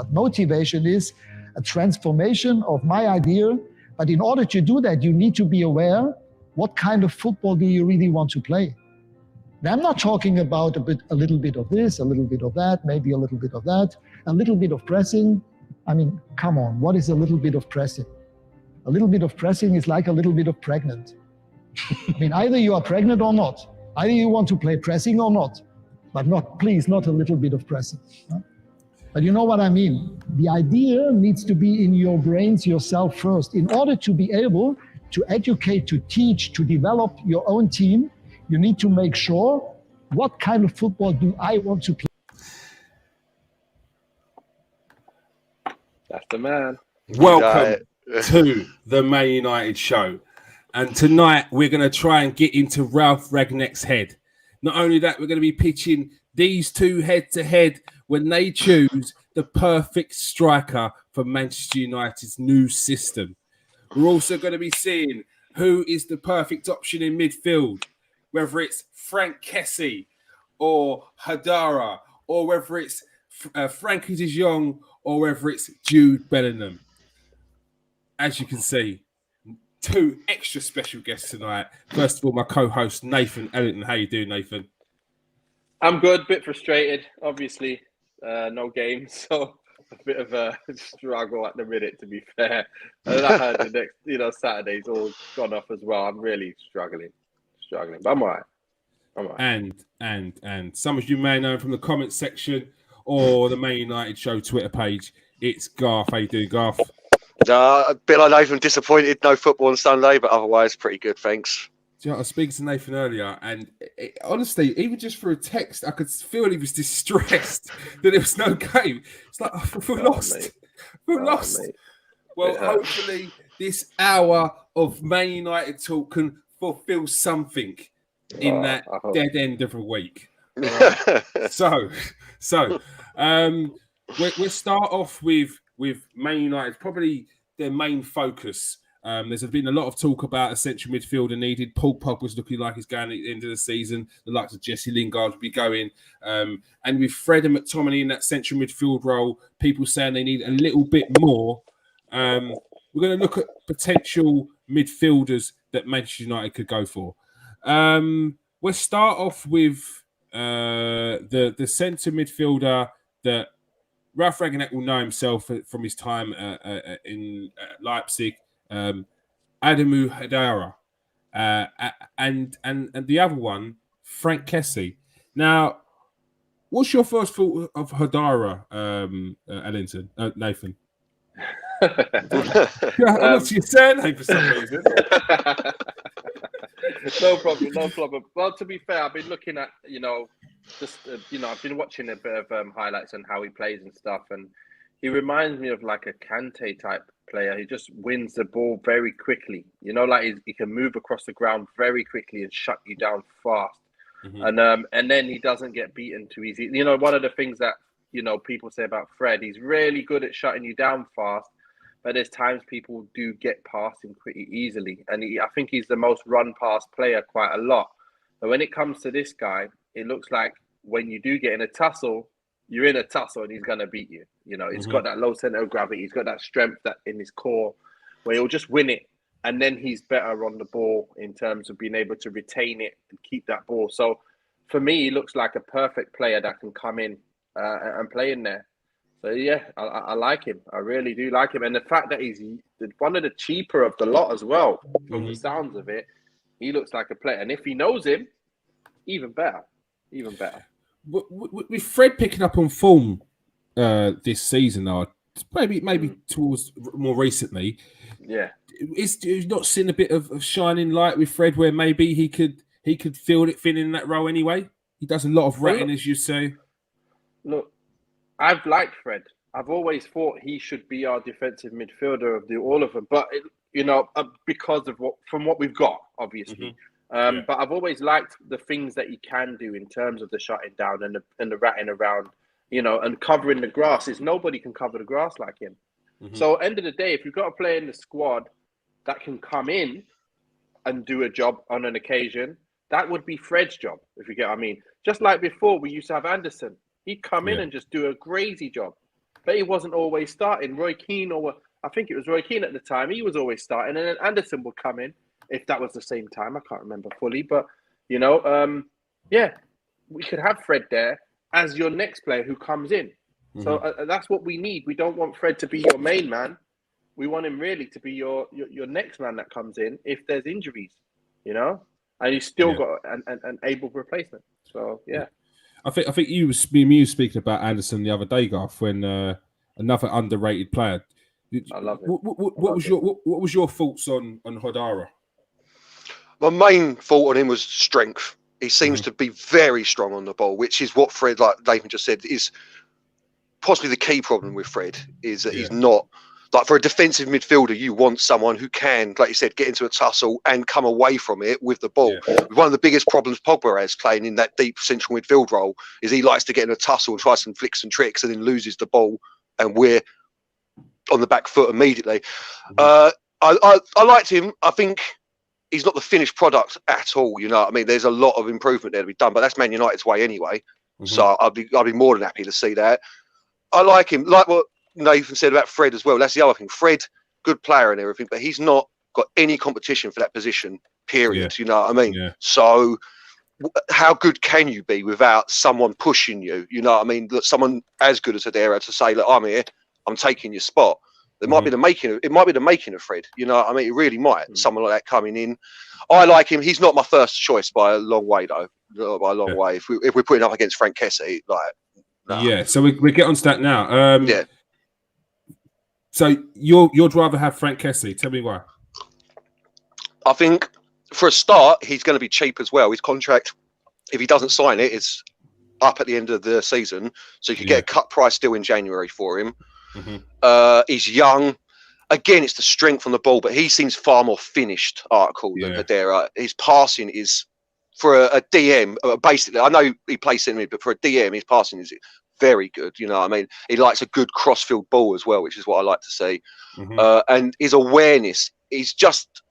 But motivation is a transformation of my idea. But in order to do that, you need to be aware, what kind of football do you really want to play? Now, I'm not talking about a little bit of this, a little bit of that, maybe a little bit of that, a little bit of pressing. I mean, come on, what is a little bit of pressing? A little bit of pressing is like a little bit of pregnant. I mean, either you are pregnant or not. Either you want to play pressing or not. But please, not a little bit of pressing. Huh? But you know what I mean? The idea needs to be in your brains yourself first. In order to be able to educate, to teach, to develop your own team, you need to make sure, what kind of football do I want to play? That's the man. Welcome to the Man United show. And tonight we're going to try and get into Ralf Rangnick's head. Not only that, we're going to be pitching these two head-to-head when they choose the perfect striker for Manchester United's new system. We're also going to be seeing who is the perfect option in midfield, whether it's Frank Kessie or Hadara, or whether it's Frankie de Jong, or whether it's Jude Bellingham. As you can see, two extra special guests tonight. First of all, my co-host, Nathan Ellington. How you doing, Nathan? I'm good, bit frustrated. Obviously, no games, so a bit of a struggle at the minute, to be fair. And I heard the next, Saturday's all gone off as well. I'm really struggling. But I'm all right. And some of you may know from the comments section or the Man United show Twitter page, it's Garth. How you doing, Garth? A bit like Nathan, disappointed, no football on Sunday, but otherwise pretty good, thanks. Do you know, I was speaking to Nathan earlier, and honestly, even just for a text, I could feel he was distressed that there was no game. It's like, we're lost. We're lost. Mate. Well, hopefully this hour of Man United talk can fulfill something in that dead end of a week. Right. So we'll start off with Man United, probably their main focus. There's been a lot of talk about a central midfielder needed. Paul Pogba's looking like he's going at the end of the season. The likes of Jesse Lingard will be going. And with Fred and McTominay in that central midfield role, people saying they need a little bit more. We're going to look at potential midfielders that Manchester United could go for. We'll start off with the centre midfielder that Ralf Rangnick will know himself from his time in Leipzig, Adamu Hadara, and the other one, Frank Kessie. Now, what's your first thought of Hadara, Ellington, Nathan? What's your surname for some reason? No problem. Well, to be fair, I've been looking at, I've been watching a bit of highlights on how he plays and stuff, and he reminds me of like a Kante type player. He just wins the ball very quickly. He can move across the ground very quickly and shut you down fast. Mm-hmm. And then he doesn't get beaten too easy. One of the things that, people say about Fred, he's really good at shutting you down fast, but there's times people do get past him pretty easily. And I think he's the most run-past player quite a lot. But when it comes to this guy, it looks like when you do get in a tussle, you're in a tussle and he's going to beat you. He's got that low center of gravity. He's got that strength that in his core where he'll just win it. And then he's better on the ball in terms of being able to retain it and keep that ball. So for me, he looks like a perfect player that can come in and play in there. So, yeah, I like him. I really do like him. And the fact that he's one of the cheaper of the lot as well, from the sounds of it, he looks like a player. And if he knows him, even better. With Fred picking up on form this season, though, maybe towards more recently, yeah, is not seen a bit of shining light with Fred, where maybe he could feel it fitting in that role anyway. He does a lot of ratting, as you say. Look, I've liked Fred. I've always thought he should be our defensive midfielder of all of them, but because of what we've got, obviously. Mm-hmm. But I've always liked the things that he can do in terms of the shutting down and the ratting around, and covering the grass. Nobody can cover the grass like him. Mm-hmm. So end of the day, if you've got a player in the squad that can come in and do a job on an occasion, that would be Fred's job, if you get what I mean. Just like before, we used to have Anderson. He'd come in and just do a crazy job. but he wasn't always starting. Roy Keane, I think it was Roy Keane at the time, he was always starting, and then Anderson would come in if that was the same time. I can't remember fully, but you know, yeah, we could have Fred there as your next player who comes in. So that's what we need. We don't want Fred to be your main man. We want him really to be your next man that comes in if there's injuries, you know, and he's still got an able replacement. So yeah, I think you were speaking about Anderson the other day, Garth, when another underrated player. I love it. What was your thoughts on Hodara? My main thought on him was strength. He seems to be very strong on the ball, which is what Fred, like Nathan just said, is possibly the key problem with Fred, is that he's not, like, for a defensive midfielder, you want someone who can, like you said, get into a tussle and come away from it with the ball. One of the biggest problems Pogba has playing in that deep central midfield role is he likes to get in a tussle and try some flicks and tricks and then loses the ball, and we're on the back foot immediately. I liked him. I think he's not the finished product at all. You know what I mean? There's a lot of improvement there to be done, but that's Man United's way anyway. So I'd be more than happy to see that. I like him. Like what Nathan said about Fred as well. That's the other thing. Fred, good player and everything, but he's not got any competition for that position, period. You know what I mean? So how good can you be without someone pushing you? You know what I mean? Someone as good as Hedera to say, look, I'm here, I'm taking your spot. It might be the making of Fred. You know what I mean? It really might. Someone like that coming in. I like him. He's not my first choice by a long way, though. By a long way. If we're putting up against Frank Kessie, like, no. Yeah. So we get on to that now. So you'd rather have Frank Kessie. Tell me why. I think for a start, he's going to be cheap as well. His contract, if he doesn't sign it, it's up at the end of the season. So you could get a cut price still in January for him. He's young. Again, it's the strength on the ball, but he seems far more finished than Hedera. His passing is, for a DM, basically, I know he plays centre mid, but for a DM, his passing is very good. You know what I mean? He likes a good cross-field ball as well, which is what I like to see. And his awareness, he's just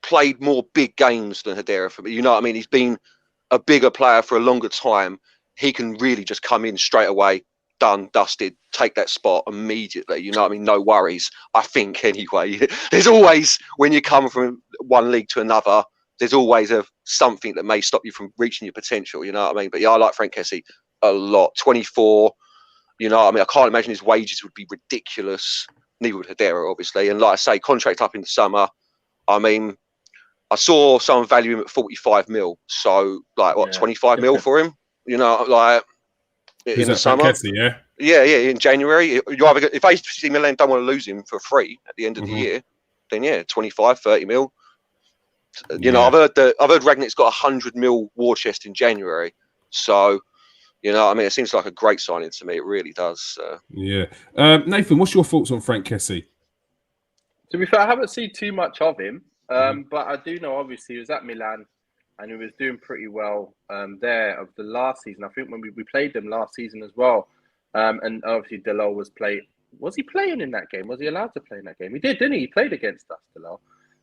played more big games than Hedera for me. You know what I mean? He's been a bigger player for a longer time. He can really just come in straight away, done, dusted, take that spot immediately. You know what I mean? No worries, I think, anyway. There's always, when you come from one league to another, there's always something that may stop you from reaching your potential. You know what I mean? But yeah, I like Frank Kessie a lot. 24, you know what I mean? I can't imagine his wages would be ridiculous. Neither would Hedera, obviously. And like I say, contract up in the summer. I mean, I saw someone value him at 45 mil. So, like, what, 25 mil for him? You know, like, in the summer. Kessie, in January. You either, if AC Milan don't want to lose him for free at the end of the year, then 25, 30 mil. You know, I've heard Rangnick's got 100 mil war chest in January. So, you know, I mean, it seems like a great signing to me. It really does. Nathan, what's your thoughts on Frank Kessie? To be fair, I haven't seen too much of him, but I do know, obviously, he was at Milan and he was doing pretty well there of the last season. I think when we played them last season as well. And obviously, Delo was playing. Was he playing in that game? Was he allowed to play in that game? He did, didn't he? He played against us, Delo.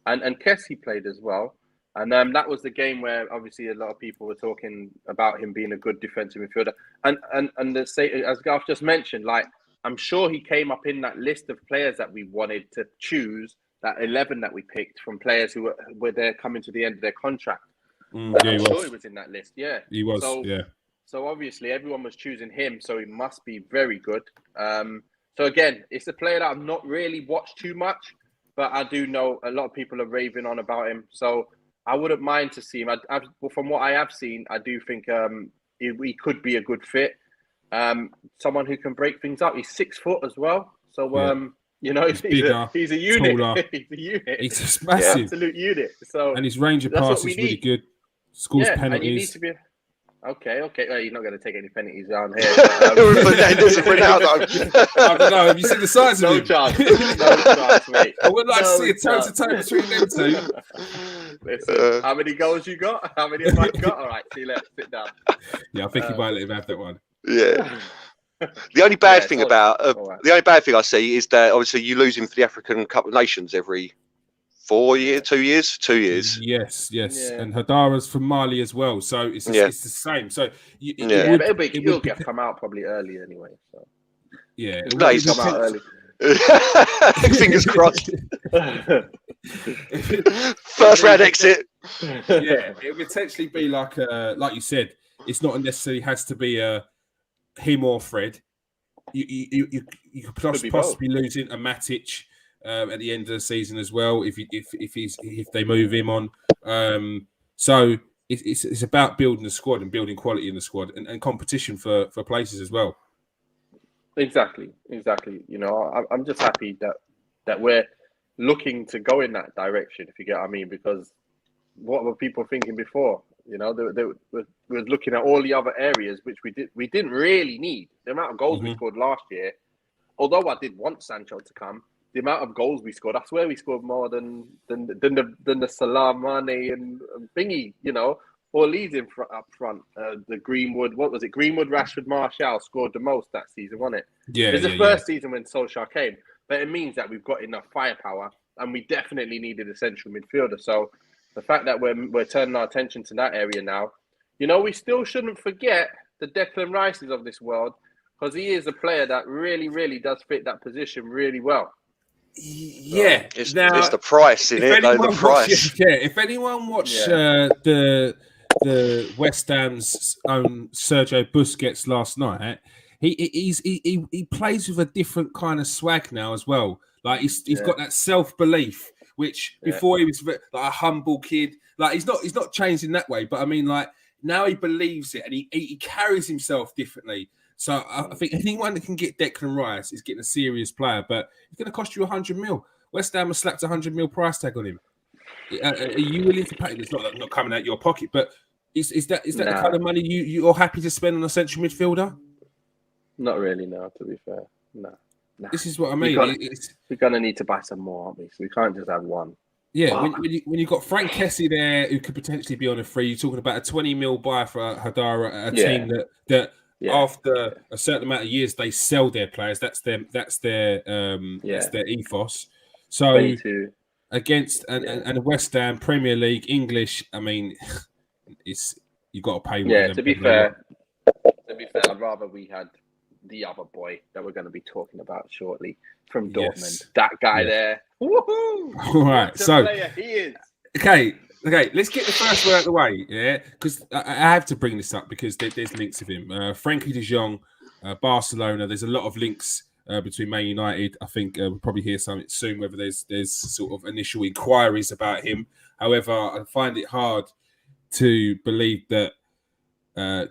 And Kessie played as well. And that was the game where obviously a lot of people were talking about him being a good defensive midfielder. And as Garth just mentioned, like, I'm sure he came up in that list of players that we wanted to choose, that 11 that we picked from players who were there coming to the end of their contract. I'm sure he was in that list. Yeah, he was. So obviously everyone was choosing him, so he must be very good. So again, it's a player that I've not really watched too much, but I do know a lot of people are raving on about him. So I wouldn't mind to see him. From what I have seen, I do think he could be a good fit. Someone who can break things up. He's 6 foot as well. So, you know, he's a unit. Taller. He's a unit. He's massive. Yeah, absolute unit. So, and his range of pass is really good. Scores penalties. And you need to be... Okay. Well, you're not going to take any penalties down here. I don't know. Have you seen the size of him? No chance, mate. I would like to see a toe-to-toe between them two. Listen, how many goals you got? How many have I got? All right, see you later. Sit down. Yeah, I think you might let him have that one. Yeah. The only bad thing the only bad thing I see is that obviously you lose him for the African Cup of Nations every 2 years. Yes. Yeah. And Hadara's from Mali as well, so it's the same. So he'll come out probably early anyway. So. Yeah, No, he's come out early. Fingers crossed. First round exit. Yeah, it would potentially be like you said, it's not necessarily has to be him or Fred. You could possibly losing a Matic at the end of the season as well if they move him on. So it's about building the squad and building quality in the squad and competition for places as well. Exactly. You know, I'm just happy that we're looking to go in that direction, if you get what I mean, because what were people thinking before? You know, they were looking at all the other areas which we didn't really need. The amount of goals we scored last year, although I did want Sancho to come, the amount of goals we scored, I swear we scored more than the Salah, Mane and Thingy, you know, all these up front. The Greenwood, what was it? Greenwood, Rashford, Martial scored the most that season, wasn't it? Yeah, it's the first season when Solskjaer came, but it means that we've got enough firepower, and we definitely needed a central midfielder. So the fact that we're turning our attention to that area now, you know, we still shouldn't forget the Declan Rices of this world, because he is a player that really, really does fit that position really well. Yeah, it's the price in it. The price. If anyone watched the West Ham's own Sergio Busquets last night, he plays with a different kind of swag now as well. Like he's got that self-belief, which before he was like a humble kid. Like he's not changed in that way, but I mean, like now he believes it and he carries himself differently. So I think anyone that can get Declan Rice is getting a serious player, but it's going to cost you 100 mil. West Ham has slapped 100 mil price tag on him. Are you willing to pay? It's not coming out your pocket, but is that the kind of money you're happy to spend on a central midfielder? Not really, no. To be fair, no. This is what I mean. We're going to need to buy some more, aren't we? So we can't just have one. Yeah, when you've got Frank Kessie there, who could potentially be on a free, you're talking about a 20 mil buy for Hadara, a team that after a certain amount of years they sell their players. That's their ethos. So 22. Against and West Ham Premier League English, I mean, you got to pay. To be fair, I'd rather we had the other boy that we're going to be talking about shortly from Dortmund. Yes. That guy there. Woohoo! All right, so he is. Okay, let's get the first one out of the way, because I have to bring this up because there's links of him. Frankie de Jong, Barcelona. There's a lot of links between Man United. I think we'll probably hear something soon, whether there's sort of initial inquiries about him. However, I find it hard to believe that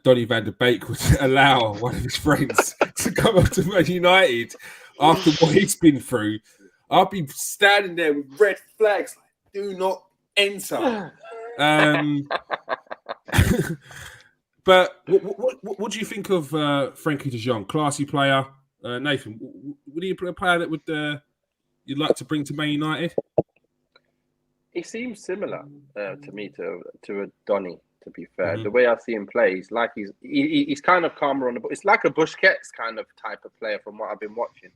Donny van der Beek would allow one of his friends to come up to Man United after what he's been through. I'll be standing there with red flags, like, do not enter. But what do you think of Frankie de Jong? Classy player. Nathan, would he be a player that would you'd like to bring to Man United? He seems similar to me to a Donny. To be fair, the way I see him play, he's like he's kind of calmer on the ball. It's like a Busquets kind of type of player from what I've been watching.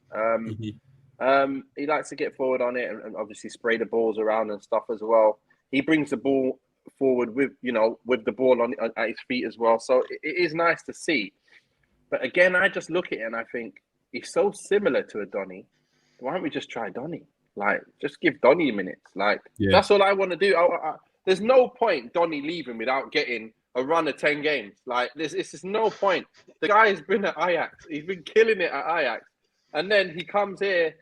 He likes to get forward on it and obviously spray the balls around and stuff as well. He brings the ball forward with the ball at his feet as well. So it is nice to see. But again, I just look at it and I think he's so similar to a Donny. Why don't we just try Donny? Like, just give Donny minutes. Like, that's all I want to do. There's no point Donny leaving without getting a run of 10 games. Like, there's just no point. The guy's been at Ajax. He's been killing it at Ajax. And then he comes here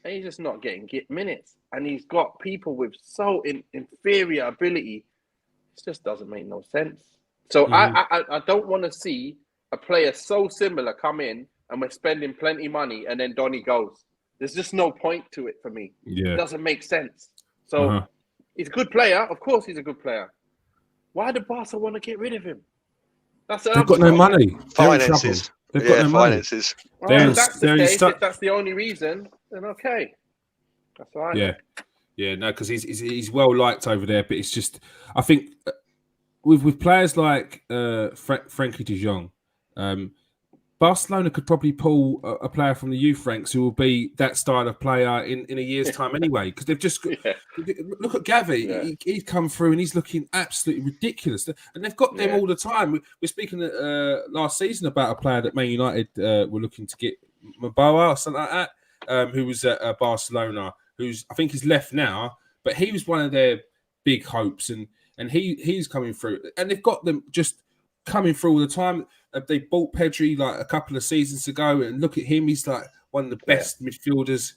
and he's just not getting minutes. And he's got people with so inferior ability. It just doesn't make no sense. So I don't want to see a player so similar come in and we're spending plenty of money and then Donny goes. There's just no point to it for me. Yeah. It doesn't make sense. So he's a good player. Of course he's a good player. Why do Barca want to get rid of him? They've got no money. Finances. They've got no finances. Money. If that's the case, if that's the only reason, then okay. That's all right. Yeah, no, because he's well liked over there, but it's just, I think with players like Frankie de Jong, Barcelona could probably pull a player from the youth ranks who will be that style of player in a year's time anyway. Because they've just look at Gavi. Yeah. He's come through and he's looking absolutely ridiculous. And they've got them all the time. We're speaking last season about a player that Man United were looking to get Maboa or something like that, who was at Barcelona, I think he's left now, but he was one of their big hopes, and he's coming through, and they've got them just coming through all the time. They bought Pedri like a couple of seasons ago, and look at him, he's like one of the best midfielders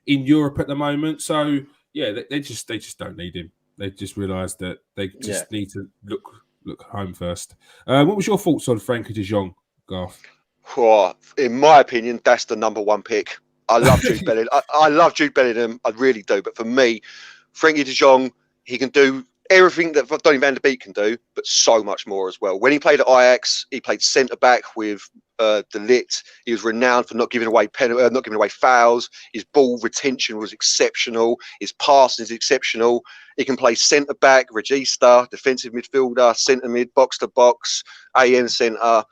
in Europe at the moment. So yeah, they just don't need him. They just realised that they just need to look home first. What was your thoughts on Frankie de Jong, Garth? Well, in my opinion, that's the number one pick. I love Jude Bellingham. I love Jude Bellingham. I really do. But for me, Frankie de Jong, he can do everything that Donny van der Beek can do, but so much more as well. When he played at Ajax, he played centre back with De Ligt. He was renowned for not giving away fouls. His ball retention was exceptional. His passing is exceptional. He can play centre back, regista, defensive midfielder, centre mid, box to box, AM centre.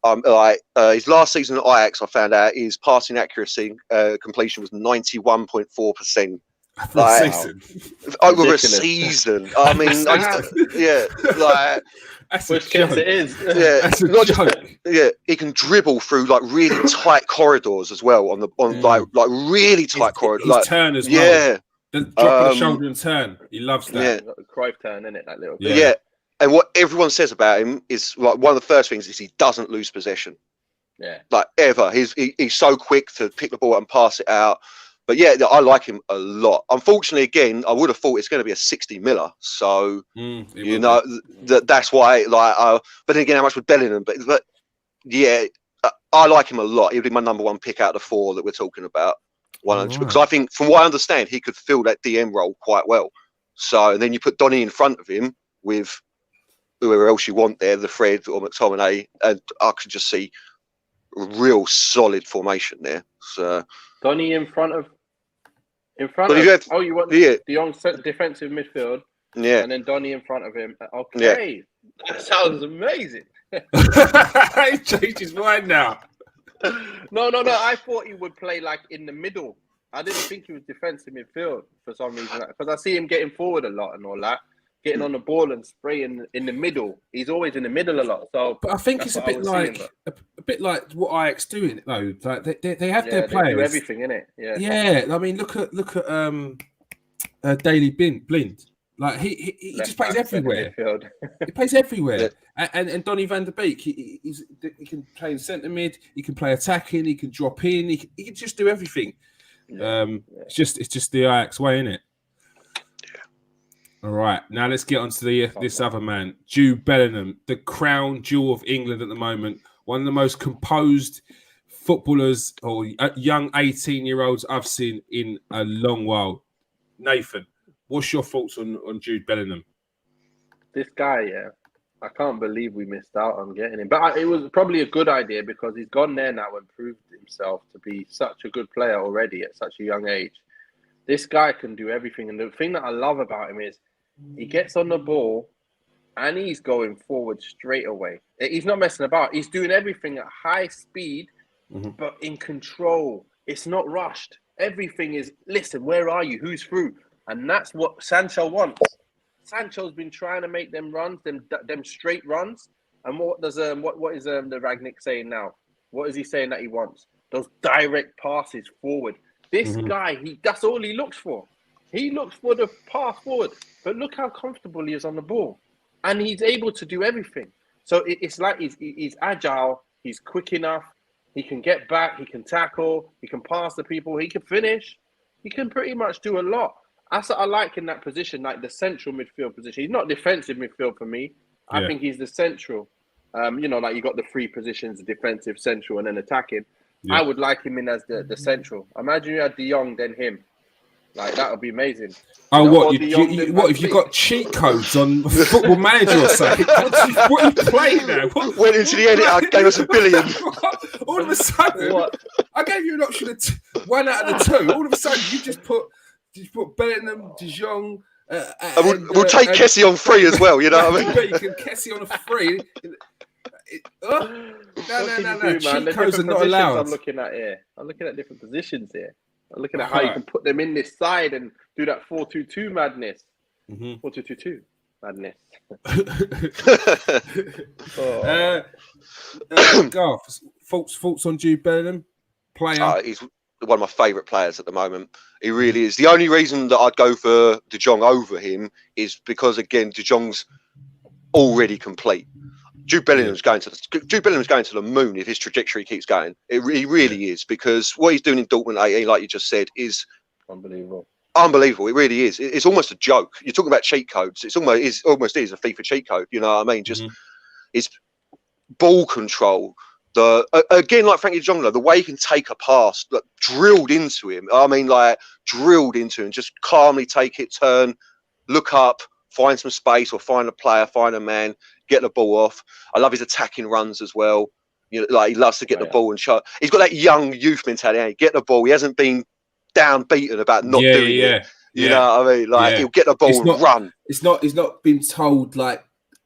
His last season at Ajax, I found out his passing accuracy completion was 91.4%. Over a season. I mean, that's which case it is. Yeah, that's not just he can dribble through like really tight corridors as well like really tight corridors. His turn as well. Yeah, the drop of the shoulder and turn. He loves that. Yeah, got the Cruyff turn in it, that little bit. Yeah, and what everyone says about him is like one of the first things is he doesn't lose possession. Yeah, like ever. He's so quick to pick the ball up and pass it out. But yeah, I like him a lot. Unfortunately, again, I would have thought it's going to be a 60 miller. So that's why. But then again, how much would Bellingham? But yeah, I like him a lot. He'd be my number one pick out of the four that we're talking about. 100 because I think, from what I understand, he could fill that DM role quite well. So and then you put Donny in front of him with whoever else you want there, the Fred or McTominay, and I could just see a real solid formation there. So Donny in front of. You want the young defensive midfield, and then Donny in front of him. Okay, that sounds amazing. He changed his mind now. No. I thought he would play like in the middle. I didn't think he was defensive midfield for some reason, because I see him getting forward a lot and all that, getting on the ball and spraying in the middle. He's always in the middle a lot. So, but I think it's a bit like what Ajax doing though. Like they have their players. They do everything in it. Yeah. I mean, look at Daley Blind. Like he just plays everywhere. He plays everywhere. And Donny van der Beek, he can play in centre mid. He can play attacking. He can drop in. He can just do everything. It's just the Ajax way, isn't it? All right, now let's get on to this other man, Jude Bellingham, the crown jewel of England at the moment. One of the most composed footballers or young 18-year-olds I've seen in a long while. Nathan, what's your thoughts on Jude Bellingham? This guy, I can't believe we missed out on getting him. But it was probably a good idea because he's gone there now and proved himself to be such a good player already at such a young age. This guy can do everything. And the thing that I love about him is he gets on the ball and he's going forward straight away. He's not messing about. He's doing everything at high speed, but in control. It's not rushed. Everything is, listen, where are you? Who's through? And that's what Sancho wants. Sancho's been trying to make them runs, them straight runs. And what is the Rangnick saying now? What is he saying that he wants? Those direct passes forward. This guy, that's all he looks for. He looks for the pass forward. But look how comfortable he is on the ball. And he's able to do everything. So it's like he's agile. He's quick enough. He can get back. He can tackle. He can pass the people. He can finish. He can pretty much do a lot. That's what I like in that position, like the central midfield position. He's not defensive midfield for me. I think he's the central. Like you got the three positions, defensive, central, and then attacking. Yeah. I would like him in as the central. Imagine you had De Jong, then him. Like, that would be amazing. Oh, what if you got cheat codes on Football Manager or something? What are you playing now? Went into the edit, I gave us $1 billion. All of a sudden, I gave you an option of 1 out of the 2. All of a sudden, you just put Bellingham, De Jong. We'll take Kessie on free as well, you know what I mean? You can Kessie on a free. No. Cheat codes are not allowed. I'm looking at different positions here. I'm looking at how you can put them in this side and do that 4-2-2 madness. 4-2-2-2 madness. Garth, thoughts on Jude Bellingham? player. He's one of my favourite players at the moment. He really is. The only reason that I'd go for De Jong over him is because, again, De Jong's already complete. Jude Bellingham's going to the moon if his trajectory keeps going. He really is, because what he's doing in Dortmund 18, like you just said, is unbelievable. It really is. It's almost a joke. You're talking about cheat codes. It's almost a FIFA cheat code. You know what I mean? Just his ball control. Again, like Frankie de Jong, the way he can take a pass, like, drilled into him. I mean, like drilled into him. Just calmly take it, turn, look up, find some space, or find a player, find a man, get the ball off. I love his attacking runs as well. You know, like he loves to get the ball and shot. He's got that young youth mentality. Get the ball. He hasn't been down beaten about not doing it. You know what I mean? Like he'll get the ball and run. He's not been told like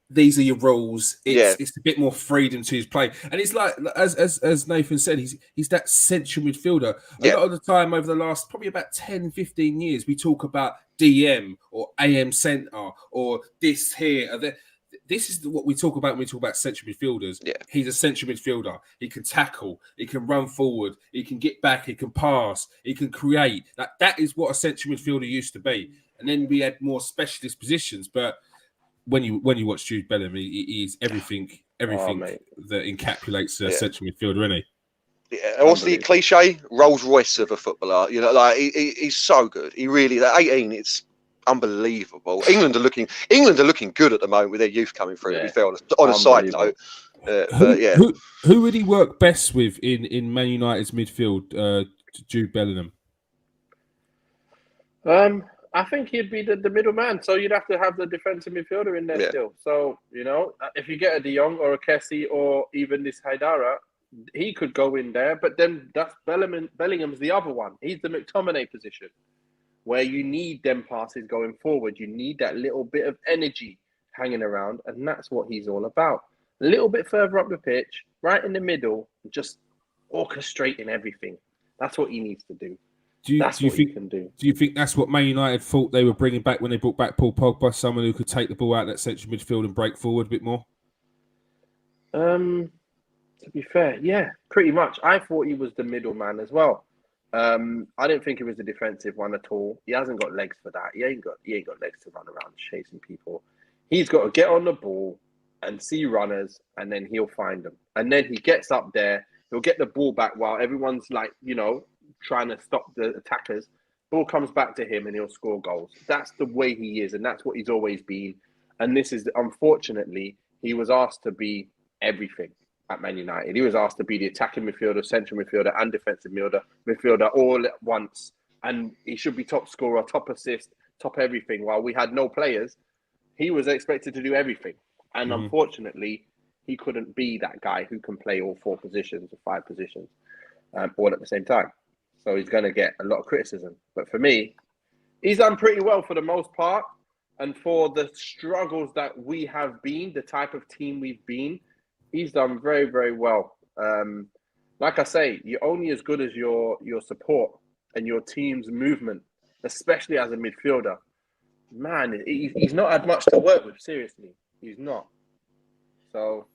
these are your rules. It's a bit more freedom to his play, and it's like as Nathan said, he's that central midfielder. A lot of the time over the last probably about 10-15 years, we talk about DM or AM centre or this here or there. This is what we talk about when we talk about central midfielders. He's a central midfielder. He can tackle. He can run forward. He can get back. He can pass. He can create. That is what a central midfielder used to be. And then we had more specialist positions. But when you watch Jude Bellingham, he's everything that encapsulates a central midfielder, isn't he? Yeah, what's the cliche? Rolls Royce of a footballer. You know, like he's so good. He really, at 18, it's unbelievable. England are looking good at the moment with their youth coming through. To be fair, on a side note, who would he work best with in Man United's midfield? Jude Bellingham. I think he'd be the middleman. So you'd have to have the defensive midfielder in there still. So if you get a De Jong or a Kessie or even this Haidara, he could go in there. But then that's Bellingham's the other one. He's the McTominay position, where you need them passes going forward. You need that little bit of energy hanging around, and that's what he's all about. A little bit further up the pitch, right in the middle, just orchestrating everything. That's what he needs to do. Do you think that's what Man United thought they were bringing back when they brought back Paul Pogba, someone who could take the ball out of that central midfield and break forward a bit more? To be fair, yeah, pretty much. I thought he was the middleman as well. I didn't think he was the defensive one at all. He hasn't got legs for that. He ain't got legs to run around chasing people. He's got to get on the ball and see runners, and then he'll find them. And then he gets up there. He'll get the ball back while everyone's like, trying to stop the attackers. Ball comes back to him and he'll score goals. That's the way he is, and that's what he's always been. And this is, unfortunately, he was asked to be everything at Man United. He was asked to be the attacking midfielder, central midfielder, and defensive midfielder all at once. And he should be top scorer, top assist, top everything. While we had no players, he was expected to do everything. And unfortunately, he couldn't be that guy who can play all 4 positions or 5 positions all at the same time. So he's going to get a lot of criticism. But for me, he's done pretty well for the most part. And for the struggles that we have been, the type of team we've been, he's done very, very well. Like I say, you're only as good as your support and your team's movement, especially as a midfielder. Man, he's not had much to work with, seriously. He's not. So,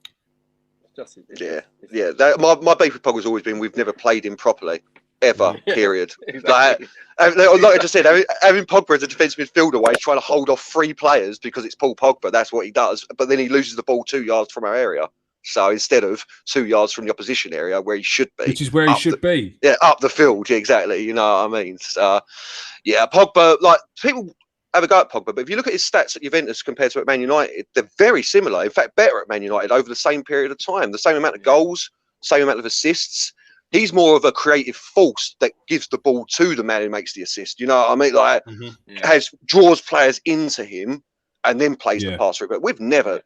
it's my beef with Pogba's always been we've never played him properly. Ever, period. Exactly. Like I just said, having Pogba as a defensive midfielder, where he's trying to hold off 3 players because it's Paul Pogba, that's what he does. But then he loses the ball 2 yards from our area. So instead of 2 yards from the opposition area where he should be, which is where he should be. Yeah, up the field. Yeah, exactly. You know what I mean? So, Pogba, like people have a go at Pogba, but if you look at his stats at Juventus compared to at Man United, they're very similar. In fact, better at Man United over the same period of time. The same amount of goals, same amount of assists. He's more of a creative force that gives the ball to the man who makes the assist. You know what I mean? Like, draws players into him and then plays the pass through. But we've never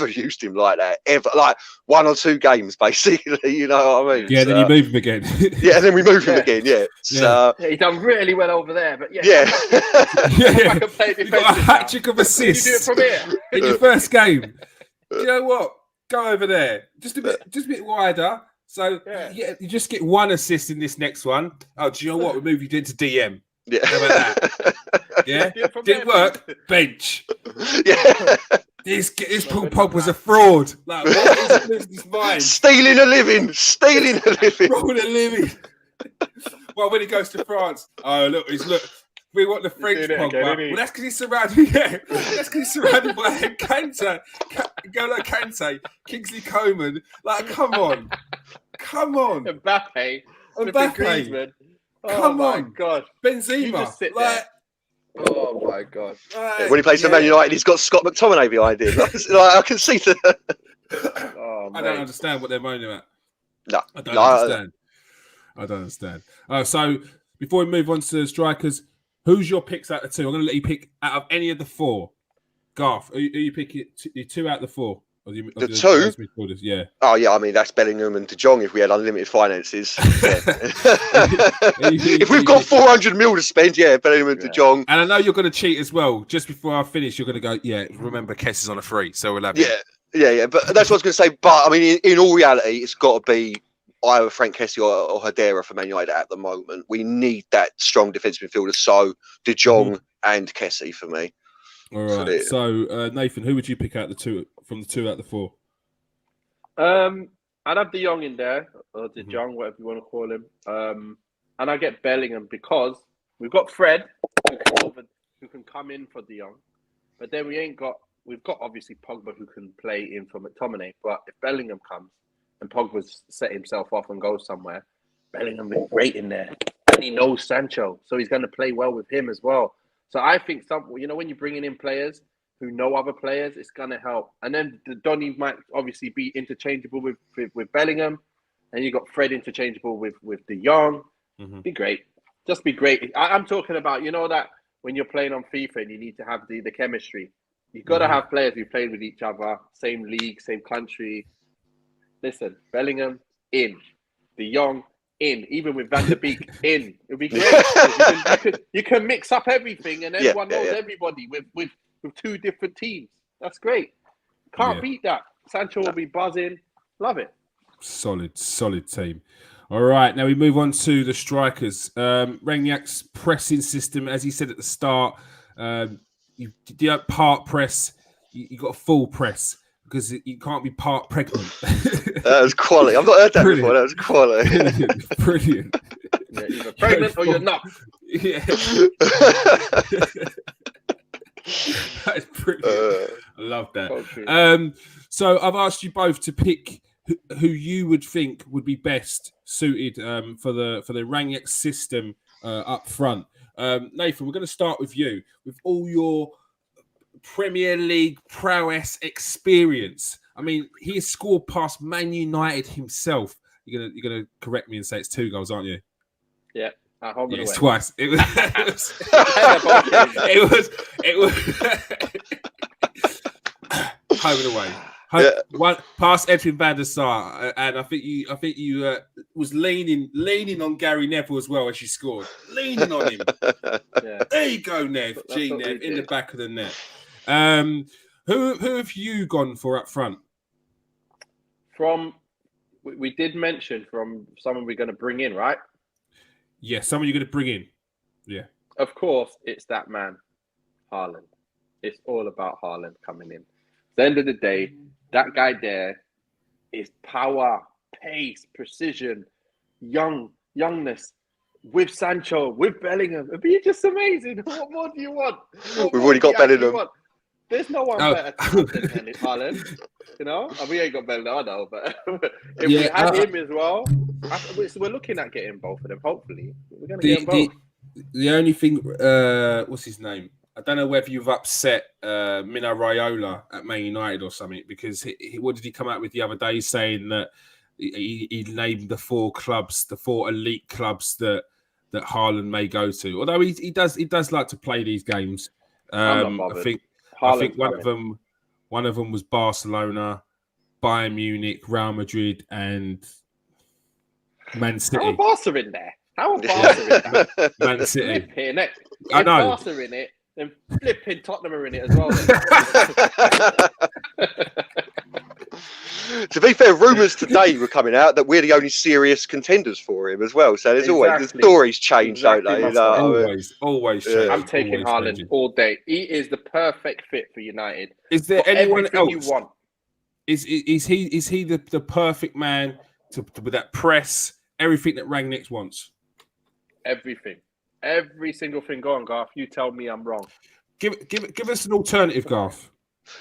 used him like that ever. Like 1 or 2 games, basically. You know what I mean? Yeah, then you move him again. And then we move him again. Yeah. So he's done really well over there. But you got a hat trick of assists. You do it from here in your first game. Do you know what? Go over there, just a bit wider. So you just get 1 assist in this next one. Oh, do you know what? We move you into DM. Yeah. How about that? Yeah. Didn't work. Bench. Yeah. This Paul Pogba's a fraud. Like, what is a business mind? Stealing a living. Fraud a living. Well, when he goes to France, look. We want the French Pogba. Well, that's because he's surrounded. Yeah, that's because he's surrounded by Kante, Kante, Kingsley Coman. Like, come on. Mbappe. Griezmann. Oh my God. Benzema. You just sit there. Oh my God. When he plays for Man United, he's got Scott McTominay behind him. I can see the. I don't understand what they're moaning about. No, I don't understand. So before we move on to the strikers, who's your picks out of two? I'm going to let you pick out of any of the four. Garth, are you picking two out of the four? The two? Yeah. Oh, yeah. I mean, that's Bellingham and De Jong if we had unlimited finances. Yeah. If we've got 400 mil to spend, Bellingham and De Jong. And I know you're going to cheat as well. Just before I finish, you're going to go, remember, Kess is on a free, so we'll have it. Yeah. But that's what I was going to say. But, I mean, in all reality, it's got to be either Frank Kessie or Hedera for Man United at the moment. We need that strong defensive midfielder. So, De Jong and Kessie for me. All right. So, Nathan, who would you pick out from the two out of the four? I'd have De Jong in there, or De Jong, whatever you want to call him. And I get Bellingham because we've got Fred who can come in for De Jong, but then we've got obviously Pogba who can play in for McTominay. But if Bellingham comes and Pogba's set himself off and goes somewhere, Bellingham is great in there, and he knows Sancho, so he's going to play well with him as well. So I think when you're bringing in players who know other players, it's going to help. And then Donny might obviously be interchangeable with Bellingham, and you got Fred interchangeable with De Jong. Be great. Just be great. I'm talking about, that when you're playing on FIFA and you need to have the chemistry. You've got to have players who play with each other, same league, same country. Listen, Bellingham, in. De Jong, in. Even with Van der Beek, in. It'll be great. You can mix up everything and everyone knows everybody with two different teams. That's great. Can't beat that. Sancho will be buzzing. Love it. Solid team. All right, now we move on to the strikers. Rangnick's pressing system, as he said at the start, you don't part press, you got a full press because you can't be part pregnant. That was quality. I've not heard that before. That was quality. Brilliant. You're either pregnant or you're not. Yeah. That is brilliant. I love that. So I've asked you both to pick who you would think would be best suited for the Rangnick system up front. Nathan, we're going to start with you. With all your Premier League prowess experience, I mean, he has scored past Man United himself. You're gonna correct me and say it's 2 goals, aren't you? Yeah. It's twice. It was home and away. One past Edwin van der Sar, and I think you was leaning on Gary Neville as well as you scored. Leaning on him. There you go, Nev. Nev in the back of the net. Who have you gone for up front? We did mention from someone we're going to bring in, right? Yeah, someone you're going to bring in. Yeah. Of course, it's that man, Haaland. It's all about Haaland coming in. At the end of the day, that guy there is power, pace, precision, youngness, with Sancho, with Bellingham. It'd be just amazing. What more do you want? We've already got Bellingham. There's no one better than Haaland. We ain't got Bellingham, I know, but if we had him as well, we're looking at getting both of them. Hopefully, we're going to get them both. The only thing, what's his name? I don't know whether you've upset Mino Raiola at Man United or something, because what did he come out with the other day saying that he named the 4 clubs, the 4 elite clubs that Haaland may go to. Although he does like to play these games. I think one of them was Barcelona, Bayern Munich, Real Madrid, and Man City. How are Barca in there? How are Barca in there? Man City. Flipping it. I know. Barca in it, then flipping Tottenham are in it as well. To be fair, rumours today were coming out that we're the only serious contenders for him as well. So there's always the stories change, don't they? Always change. I'm taking Haaland all day. He is the perfect fit for United. Is there anyone else you want? Is he the perfect man with that press, everything that Rangnick wants? Everything. Every single thing. Go on, Garth. You tell me I'm wrong. Give us an alternative, Garth.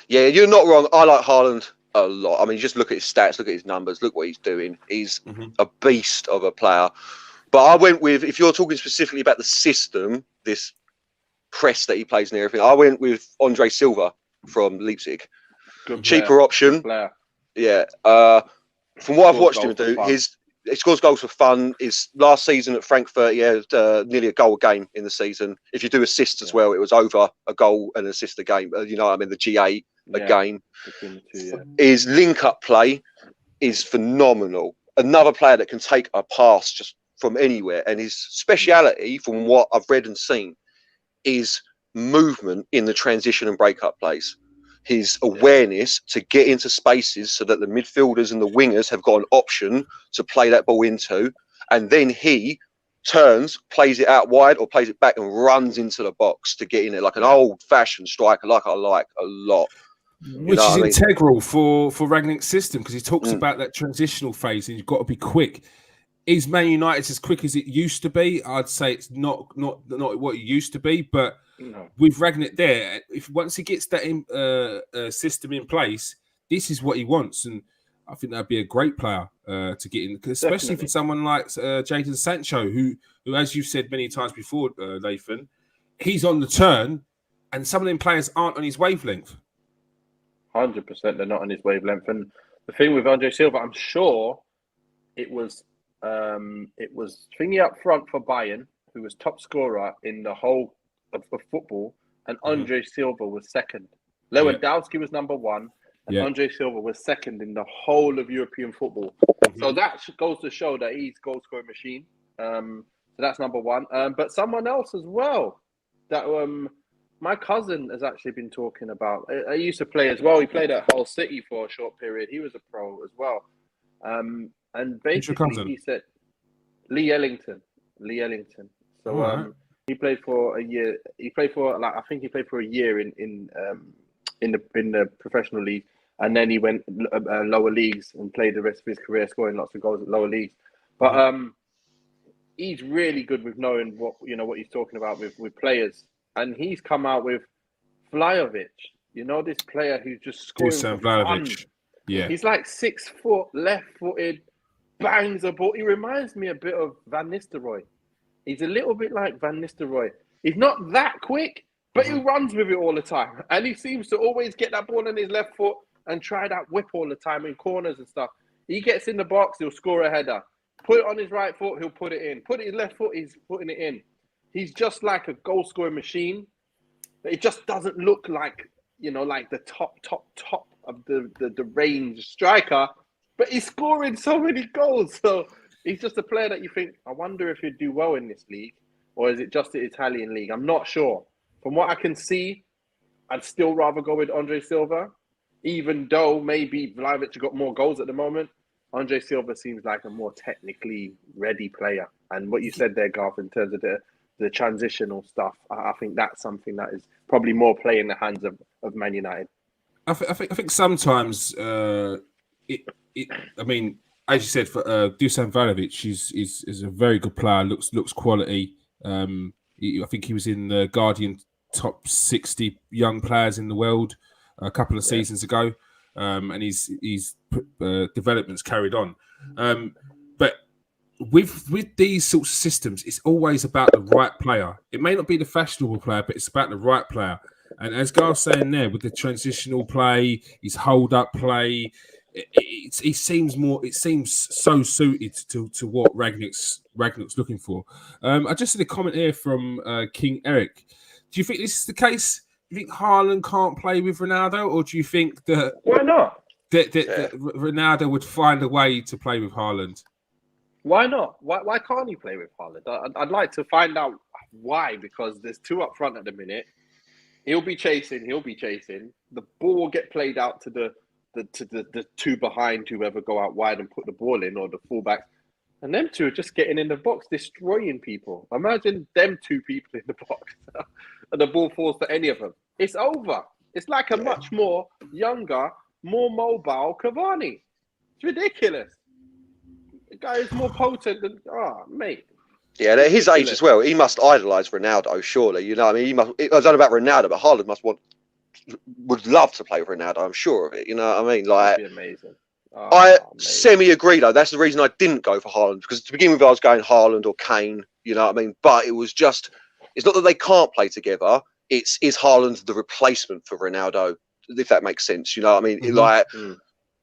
Yeah, you're not wrong. I like Haaland a lot. I mean, just look at his stats, look at his numbers, look what he's doing. He's a beast of a player. But I went with, if you're talking specifically about the system, this press that he plays and everything, I went with Andre Silva from Leipzig. Good Cheaper player. option. Good player. Yeah. From what I've watched him do, he scores goals for fun. His last season at Frankfurt, he had nearly a goal a game in the season. If you do assists as well, it was over a goal and assist a game. You know what I mean? The G8 a game. His link-up play is phenomenal. Another player that can take a pass just from anywhere. And his speciality, from what I've read and seen, is movement in the transition and break-up plays. His awareness to get into spaces so that the midfielders and the wingers have got an option to play that ball into, and then he turns, plays it out wide or plays it back and runs into the box to get in there like an old-fashioned striker, like I like a lot. Which is integral for Rangnick's system, because he talks about that transitional phase and you've got to be quick. Is Man United as quick as it used to be? I'd say it's not what it used to be, but with Rangnick there, if once he gets that system in place, this is what he wants, and I think that'd be a great player to get in, especially for someone like Jadon Sancho, who, as you've said many times before, Nathan, he's on the turn, and some of them players aren't on his wavelength. 100%, they're not on his wavelength, and the thing with Andre Silva, I'm sure it was Thingy up front for Bayern, who was top scorer in the whole of football, and Andre Silva was second. Lewandowski was number one, and Andre Silva was second in the whole of European football. So that goes to show that he's goal scoring machine. So that's number one. But someone else as well that my cousin has actually been talking about. I used to play as well. He played at Hull City for a short period. He was a pro as well. And basically he said Lee Ellington. So he played for a year. He played for I think he played for a year in the professional league, and then he went lower leagues and played the rest of his career, scoring lots of goals at lower leagues. But he's really good with knowing what he's talking about with players, and he's come out with Vlahović. This player who's just scoring for fun. Yeah, he's like 6 foot, left-footed, bangs a ball. He reminds me a bit of Van Nistelrooy. He's a little bit like Van Nistelrooy. He's not that quick, but he runs with it all the time. And he seems to always get that ball on his left foot and try that whip all the time in corners and stuff. He gets in the box, he'll score a header. Put it on his right foot, he'll put it in. Put it in his left foot, he's putting it in. He's just like a goal-scoring machine. But it just doesn't look like, like the top of the range striker. But he's scoring so many goals. So he's just a player that you think, I wonder if he'd do well in this league, or is it just the Italian league? I'm not sure. From what I can see, I'd still rather go with Andre Silva, even though maybe Vlahović got more goals at the moment. Andre Silva seems like a more technically ready player. And what you said there, Garth, in terms of the transitional stuff, I think that's something that is probably more play in the hands of Man United. I think sometimes I mean, as you said, for Dusan Vlahović is a very good player. Looks quality. I think he was in the Guardian top 60 young players in the world a couple of seasons ago, and his development's carried on. But with these sorts of systems, it's always about the right player. It may not be the fashionable player, but it's about the right player. And as Garth's saying there, with the transitional play, his hold-up play, it seems so suited to what Rangnick's looking for. I just had a comment here from King Eric. Do you think this is the case? Do you think Haaland can't play with Ronaldo, or do you think that why not? That Ronaldo would find a way to play with Haaland? Why not? Why can't he play with Haaland? I'd like to find out why, because there's two up front at the minute. He'll be chasing. The ball will get played out to the two behind, whoever go out wide and put the ball in, or the fullbacks. And them two are just getting in the box, destroying people. Imagine them two people in the box and the ball falls to any of them. It's over. It's like a much more younger, more mobile Cavani. It's ridiculous. The guy is more potent than... mate. Yeah, at his age as well, he must idolise Ronaldo, surely. You know, I mean, he must. I don't know about Ronaldo, but Haaland would love to play with Ronaldo. I'm sure of it. You know what I mean? Like, That'd be amazing. I semi-agree though. That's the reason I didn't go for Haaland, because to begin with, I was going Haaland or Kane. You know what I mean? But it was just, it's not that they can't play together. Is Haaland the replacement for Ronaldo? If that makes sense, you know what I mean?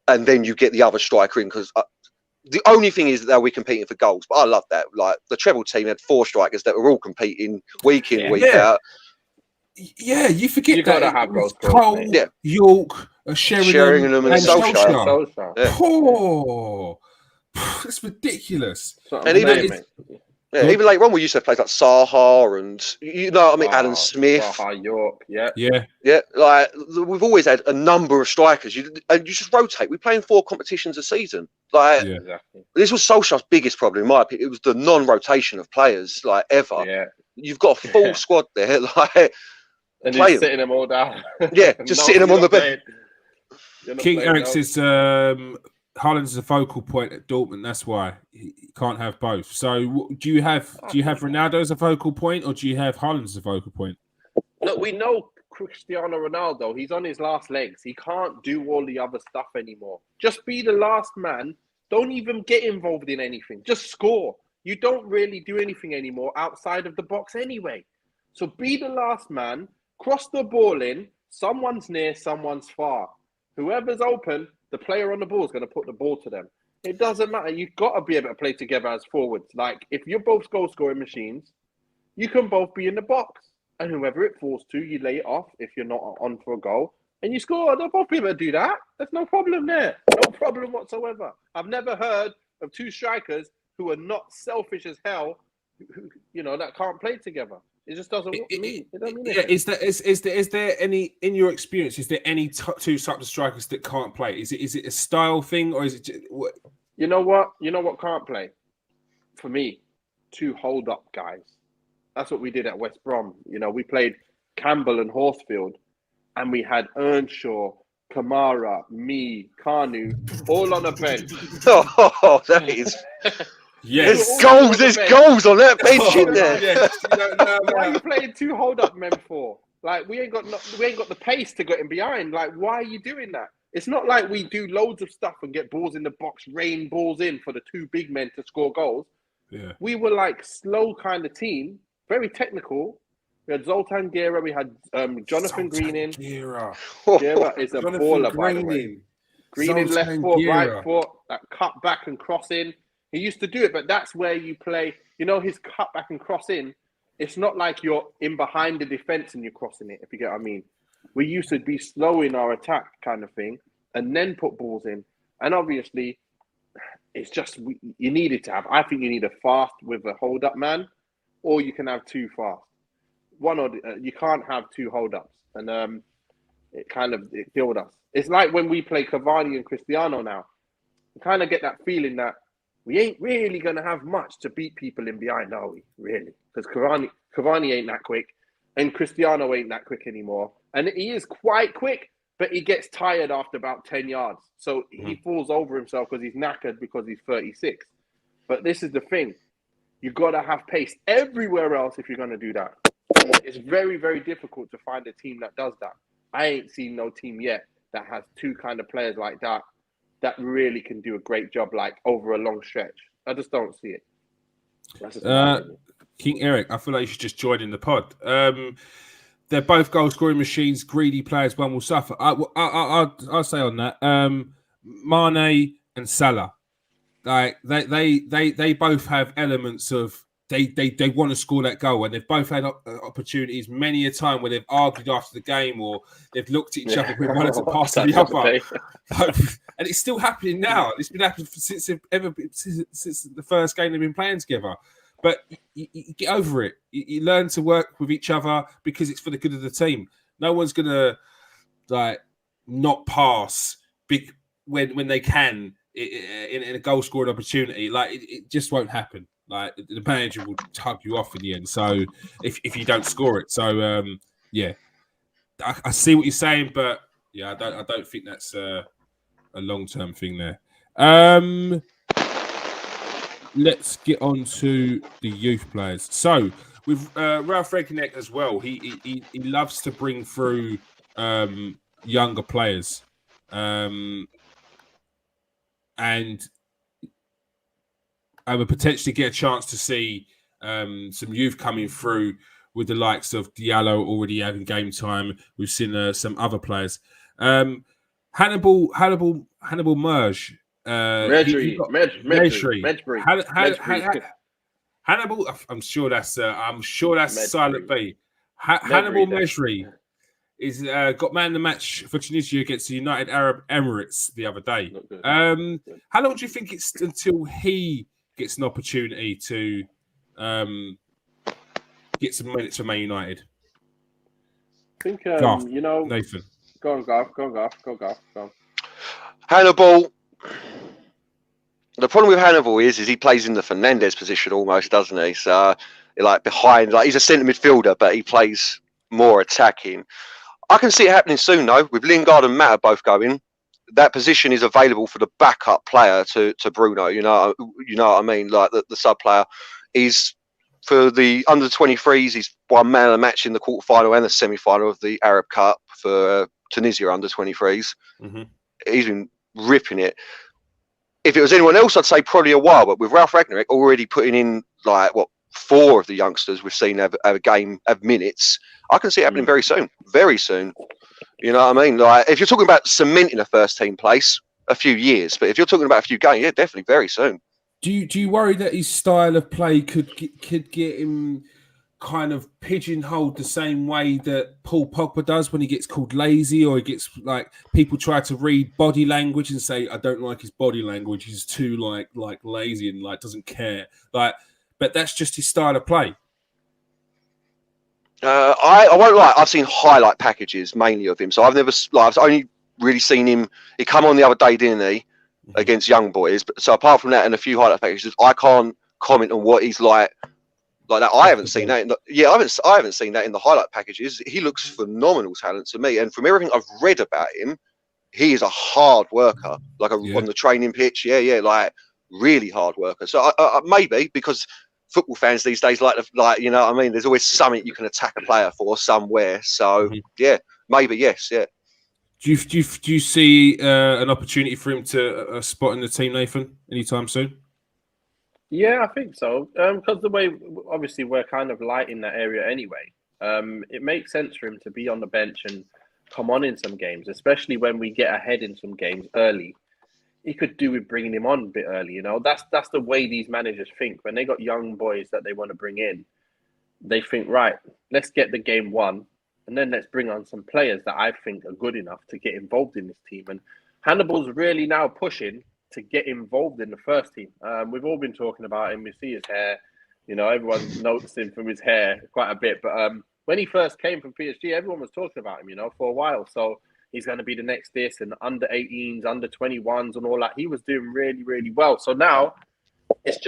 And then you get the other striker in, because the only thing is that they'll be competing for goals. But I love that. Like, the treble team had 4 strikers that were all competing week in, week out. Yeah, you forget you that. Gotta have those Cole, York, Sheringham and Solskjaer. Oh, that's ridiculous. And even later on, we used to have players like Saha and, you know what I mean, Alan Smith. Saha, York, yeah. Like, we've always had a number of strikers. You just rotate. We play in 4 competitions a season. Like, this was Solskjaer's biggest problem, in my opinion. It was the non-rotation of players, like, ever. Yeah. You've got a full squad there, like. And he's sitting them all down. Yeah, just sitting them on the bench. King Eric says Haaland's a focal point at Dortmund. That's why he can't have both. So, do you have Ronaldo as a focal point, or do you have Haaland as a focal point? Look, we know Cristiano Ronaldo. He's on his last legs. He can't do all the other stuff anymore. Just be the last man. Don't even get involved in anything. Just score. You don't really do anything anymore outside of the box anyway. So be the last man. Cross the ball in. Someone's near, someone's far. Whoever's open, the player on the ball is going to put the ball to them. It doesn't matter. You've got to be able to play together as forwards. Like, if you're both goal-scoring machines, you can both be in the box. And whoever it falls to, you lay it off if you're not on for a goal. And you score. They'll both be able to do that. There's no problem there. No problem whatsoever. I've never heard of 2 strikers who are not selfish as hell, who, you know, that can't play together. It just doesn't mean. It doesn't mean anything. Is there any, in your experience, is there any 2 types of strikers that can't play? Is it a style thing, or is it just, what? You know what can't play? For me, 2 hold-up guys. That's what we did at West Brom. You know, we played Campbell and Horsfield, and we had Earnshaw, Kamara, me, Kanu, all on a bench. Oh, that is... Yes. There's goals on that bench in there. Yes. Why are you playing 2 hold-up men for? Like, we ain't got the pace to get in behind. Like, why are you doing that? It's not like we do loads of stuff and get balls in the box, rain balls in for the 2 big men to score goals. Yeah. We were like slow kind of team, very technical. We had Zoltan Gera, we had Jonathan Green in. Gera is a baller, by the way. Green in left foot, right foot, that cut back and cross in. He used to do it, but that's where you play. You know, his cut back and cross in, it's not like you're in behind the defense and you're crossing it, if you get what I mean. We used to be slow in our attack kind of thing and then put balls in. And obviously, it's just, you needed to have, I think you need a fast with a hold-up man, or you can have 2 fast. You can't have 2 hold-ups. And it killed us. It's like when we play Cavani and Cristiano now. You kind of get that feeling that we ain't really going to have much to beat people in behind, are we? Really? Because Cavani ain't that quick, and Cristiano ain't that quick anymore. And he is quite quick, but he gets tired after about 10 yards. So he falls over himself because he's knackered because he's 36. But this is the thing. You've got to have pace everywhere else if you're going to do that. It's very, very difficult to find a team that does that. I ain't seen no team yet that has 2 kind of players like that really can do a great job, like, over a long stretch. I just don't see it. That's just King Eric, I feel like you should just join in the pod. They're both goal-scoring machines. Greedy players, one will suffer. I'll say on that. Mane and Salah, like they both have elements of they want to score that goal, and they've both had opportunities many a time where they've argued after the game, or they've looked at each other with one of the pass to the other. And it's still happening now. It's been happening since the first game they've been playing together. But you get over it. You learn to work with each other because it's for the good of the team. No one's gonna not pass big when they can in a goal scoring opportunity. Like it just won't happen. Like the manager will hug you off in the end. So if you don't score it, so yeah, I see what you're saying, but yeah, I don't think that's a long term thing there. let's get on to the youth players. So with Ralph Rangnick as well, he loves to bring through younger players, and I would potentially get a chance to see some youth coming through with the likes of Diallo already having game time. We've seen some other players. Hannibal Merge. Medjbury. Hannibal. I'm sure that's Silent B. Hannibal Mejri is got man of the match for Tunisia against the United Arab Emirates the other day. How long do you think it's until he gets an opportunity to get some minutes for Man United? I think Nathan. Go on, Garth. Hannibal. The problem with Hannibal is he plays in the Fernandes position almost, doesn't he? So like behind, like he's a centre midfielder, but he plays more attacking. I can see it happening soon though, with Lingard and Mata both going. That position is available for the backup player to Bruno. You know what I mean? Like the sub player. He's for the under 23s. He's won man of the match in the quarterfinal and the semi-final of the Arab Cup for Tunisia under 23s. Mm-hmm. He's been ripping it. If it was anyone else, I'd say probably a while. But with Ralph Rangnick already putting in like 4 of the youngsters we've seen have a game, have minutes, I can see it happening very soon. Very soon. You know what I mean? Like if you're talking about cementing a first team place, a few years. But if you're talking about a few games, yeah, definitely very soon. Do you worry that his style of play could get him kind of pigeonholed the same way that Paul Pogba does when he gets called lazy, or he gets like people try to read body language and say, I don't like his body language, he's too like lazy and like doesn't care. Like, but that's just his style of play. I won't lie, I've seen highlight packages mainly of him, so I've only really seen him. He come on the other day, didn't he, against young boys? But so apart from that and a few highlight packages, I can't comment on what he's like that. I haven't seen that. I haven't seen that in the highlight packages. He looks phenomenal talent to me, and from everything I've read about him, he is a hard worker, on the training pitch. Yeah, like really hard worker. So maybe because football fans these days like you know what I mean, there's always something you can attack a player for somewhere. So yeah, maybe yes, yeah. Do you see an opportunity for him to spot in the team, Nathan, anytime soon? Yeah, I think so. Because the way, obviously, we're kind of light in that area anyway. It makes sense for him to be on the bench and come on in some games, especially when we get ahead in some games early. He could do with bringing him on a bit early. You know, that's the way these managers think. When they got young boys that they want to bring in, they think, right, let's get the game won, and then let's bring on some players that I think are good enough to get involved in this team. And Hannibal's really now pushing to get involved in the first team. We've all been talking about him. We see his hair. You know, everyone's noticing from his hair quite a bit. But when he first came from PSG, everyone was talking about him, you know, for a while. So he's going to be the next this, and under 18s, under 21s and all that. He was doing really, really well. So now it's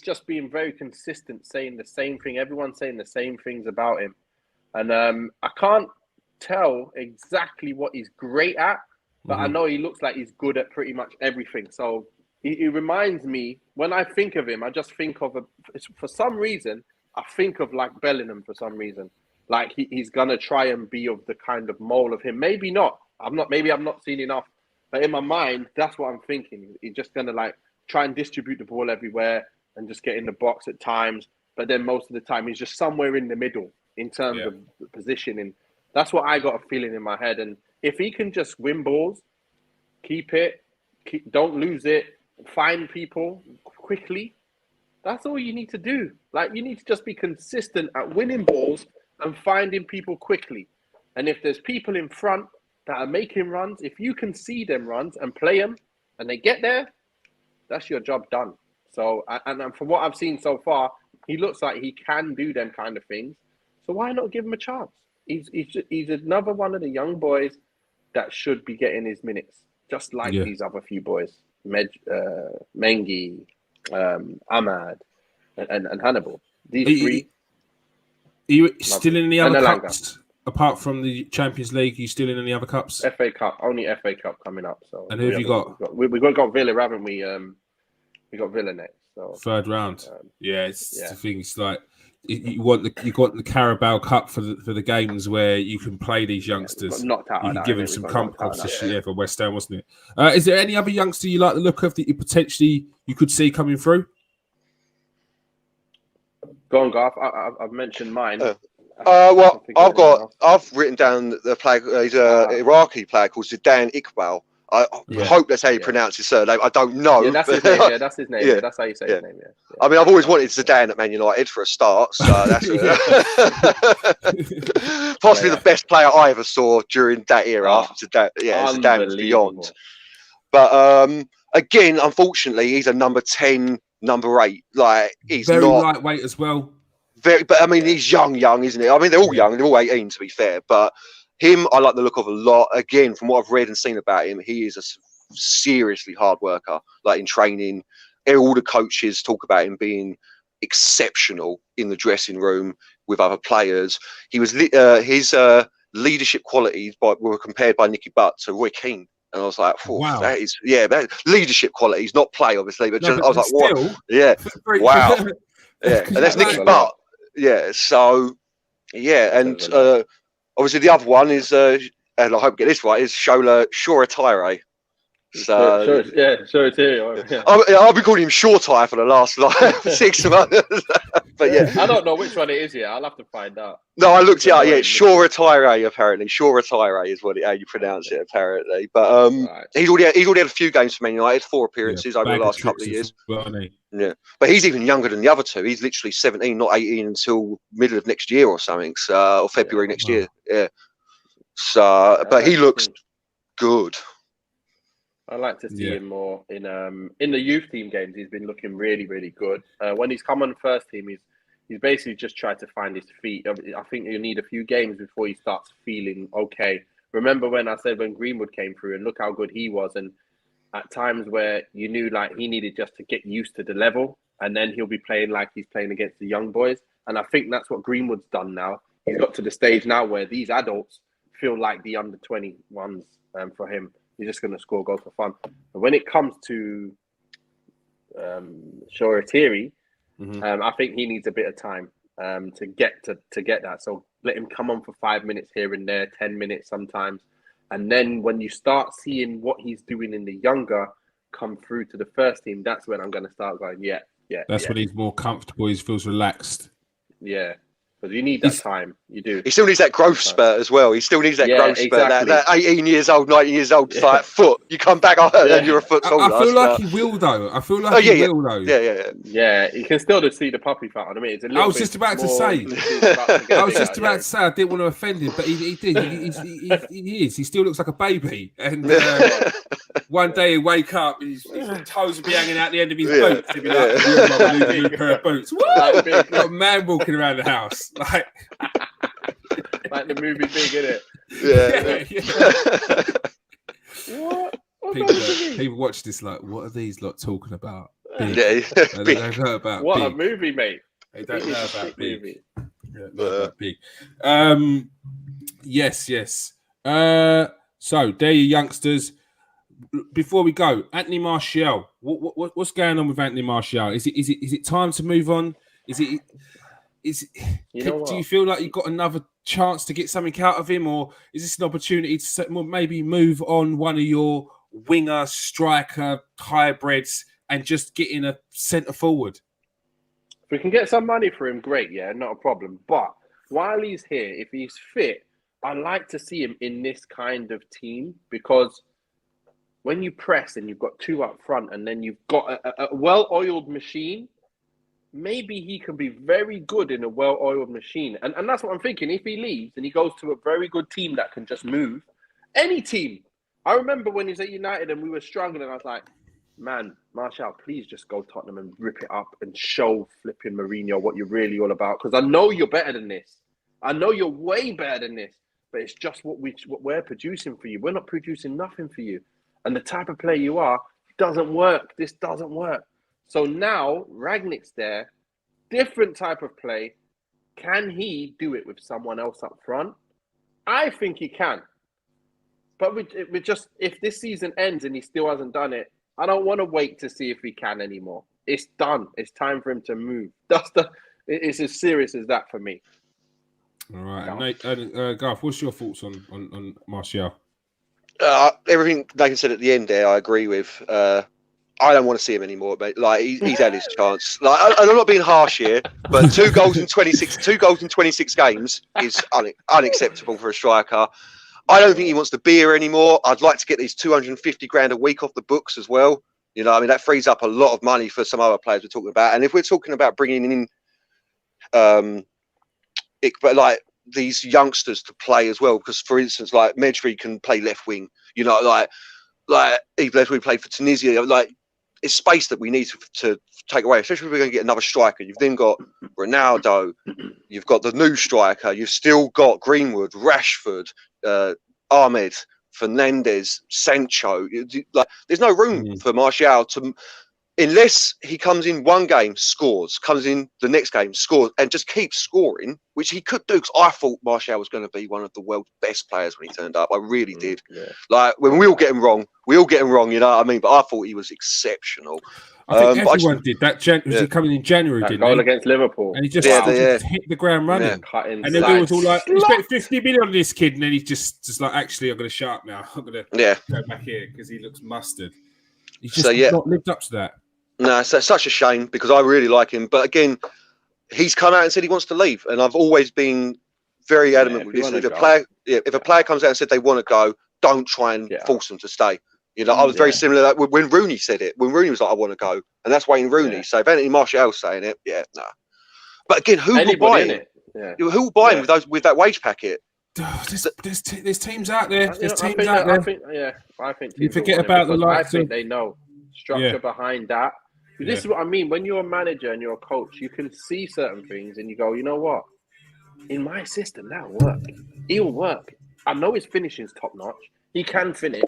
just being very consistent, saying the same thing. Everyone's saying the same things about him. And I can't tell exactly what he's great at, but I know he looks like he's good at pretty much everything. So he reminds me, when I think of him, I just think of for some reason, I think of like Bellingham for some reason. Like he's going to try and be of the kind of mold of him. Maybe not. Maybe I'm not seen enough. But in my mind, that's what I'm thinking. He's just going to like try and distribute the ball everywhere and just get in the box at times. But then most of the time, he's just somewhere in the middle in terms of the positioning. That's what I got a feeling in my head. And if he can just win balls, keep it, don't lose it, find people quickly, that's all you need to do. Like, you need to just be consistent at winning balls and finding people quickly. And if there's people in front that are making runs, if you can see them runs and play them and they get there, that's your job done. So, and from what I've seen so far, he looks like he can do them kind of things. So why not give him a chance? He's another one of the young boys that should be getting his minutes, just like these other few boys, Mengi, Ahmad, and Hannibal. These three. Are you still in any other cups apart from the Champions League? Are you still in any other cups? FA Cup, only FA Cup coming up. So and who have you got? We've got Villa, haven't we? We got Villa next. So third round. It's the thing. It's like you want the Carabao Cup for the games where you can play these youngsters. Knocked out. You can give them some comfort for West Ham, wasn't it? Is there any other youngster you like the look of that you could see coming through? Go on, Garth. I've mentioned mine. Well, I've written down the player. He's an Iraqi player called Zidane Iqbal. I hope that's how you pronounce his surname. I don't know. Yeah, that's his name. Yeah, that's his name. Yeah, that's how you say his name. Yeah. I mean, I've always wanted Zidane at Man United for a start. So that's possibly the best player I ever saw during that era. Zidane was beyond. But again, unfortunately, he's a number 10, number 8. Like he's very not lightweight as well. But I mean, he's young, isn't he? I mean, they're all young. They're all 18, to be fair. But him, I like the look of a lot. Again, from what I've read and seen about him, he is a seriously hard worker. Like in training, all the coaches talk about him being exceptional in the dressing room with other players. He was his leadership qualities were compared by Nicky Butt to Roy Keane. And I was like, wow, that is leadership qualities, not play, obviously, but I was like, what? Yeah, wow. Yeah, and that's Nicky Butt. Yeah, so and obviously the other one is, and I hope I get this right, is Shola Shoretire. So Shoretire. I've been calling him Shortire for the last 6 months. But I don't know which one it is yet. I'll have to find out. No, I looked it up. Yeah, Shoretire apparently. Shoretire is how you pronounce it apparently. But he's already had a few games for Man United, 4 appearances over the last couple of years. Yeah, but he's even younger than the other two. He's literally 17, not 18 until middle of next year or something. So, or February next year. Yeah. So, but he looks good. I like to see him more in the youth team games. He's been looking really, really good. When he's come on the first team, he's basically just tried to find his feet. I think you need a few games before he starts feeling okay. Remember when I said when Greenwood came through and look how good he was, and at times where you knew like he needed just to get used to the level, and then he'll be playing like he's playing against the young boys. And I think that's what Greenwood's done now. He's got to the stage now where these adults feel like the under 21s for him. He's just going to score goals for fun. But when it comes to Shoretire, I think he needs a bit of time to get that. So let him come on for 5 minutes here and there, 10 minutes sometimes. And then when you start seeing what he's doing in the younger come through to the first team, that's when I'm going to start going, That's when he's more comfortable. He feels relaxed. Yeah. Because you need that time. You do. He still needs that growth spurt as well. He still needs that growth spurt. That 18 years old, 19 years old, like foot. You come back and you're a foot taller. I feel like he will, though. He will, though. Yeah, you can still just see the puppy fat on him. It's I was just about to say. I didn't want to offend him, but he did. He is. He still looks like a baby. And one day he'll wake up, his toes will be hanging out the end of his boots. He'll be like, you're a pair of boots. What? Got a man walking around the house. Like the movie Big, innit? Yeah. People watch this like, what are these lot talking about? Big. They don't know about what Big. A movie, mate. They don't know about Big. Big. Yes. So there you youngsters. Before we go, Anthony Martial. What's going on with Anthony Martial? Is it time to move on? Do you feel like you've got another chance to get something out of him, or is this an opportunity to maybe move on one of your winger, striker, hybrids and just get in a centre forward? If we can get some money for him, great, not a problem. But while he's here, if he's fit, I like to see him in this kind of team, because when you press and you've got 2 up front and then you've got a well-oiled machine, maybe he can be very good in a well-oiled machine. And that's what I'm thinking. If he leaves and he goes to a very good team that can just move, any team. I remember when he was at United and we were struggling, and I was like, man, Martial, please just go Tottenham and rip it up and show flipping Mourinho what you're really all about. Because I know you're better than this. I know you're way better than this. But it's just what we're producing for you. We're not producing nothing for you. And the type of player you are doesn't work. This doesn't work. So now Rangnick's there, different type of play. Can he do it with someone else up front? I think he can. But we just, if this season ends and he still hasn't done it, I don't want to wait to see if he can anymore. It's done. It's time for him to move. It's as serious as that for me. All right, Garth, what's your thoughts on Martial? Everything Nathan said at the end there, I agree with. I don't want to see him anymore, mate. Like he's had his chance. Like, and I'm not being harsh here, but 2 goals in 26 games is unacceptable for a striker. I don't think he wants to be here anymore. I'd like to get these 250 grand a week off the books as well. You know, I mean, that frees up a lot of money for some other players we're talking about. And if we're talking about bringing in, but like these youngsters to play as well, because for instance, like Medri can play left wing. You know, like even as we played for Tunisia, like. It's space that we need to take away, especially if we're going to get another striker. You've then got Ronaldo, you've got the new striker, you've still got Greenwood, Rashford, Ahmed, Fernandes, Sancho. Like, there's no room for Martial to, unless he comes in one game, scores, comes in the next game, scores, and just keeps scoring, which he could do. Because I thought Martial was going to be one of the world's best players when he turned up. I really did. Yeah. Like when we all get him wrong, you know what I mean? But I thought he was exceptional. I think everyone did that. Was he coming in January? That didn't goal he? against Liverpool. And he just hit the ground running. Yeah. And then we was all like, "We spent 50 million on this kid," and then he's just like, "Actually, I'm going to shut up now. I'm going to go back here because he looks mustard." He's just not lived up to that. No, it's such a shame because I really like him. But again, he's come out and said he wants to leave, and I've always been very adamant with this. If a player comes out and said they want to go, don't try and force them to stay. You know, I was very similar to that when Rooney said it. When Rooney was like, "I want to go," and that's Wayne Rooney. Yeah. So if Anthony Martial's saying it, nah. But again, who will buy him? Yeah. Who will buy him with that wage packet? There's teams out there. There's teams out there. I think you forget about the likes. I think they know structure behind that. This is what I mean. When you're a manager and you're a coach, you can see certain things and you go, you know what? In my system, that'll work. He'll work. I know his finishing's top notch. He can finish.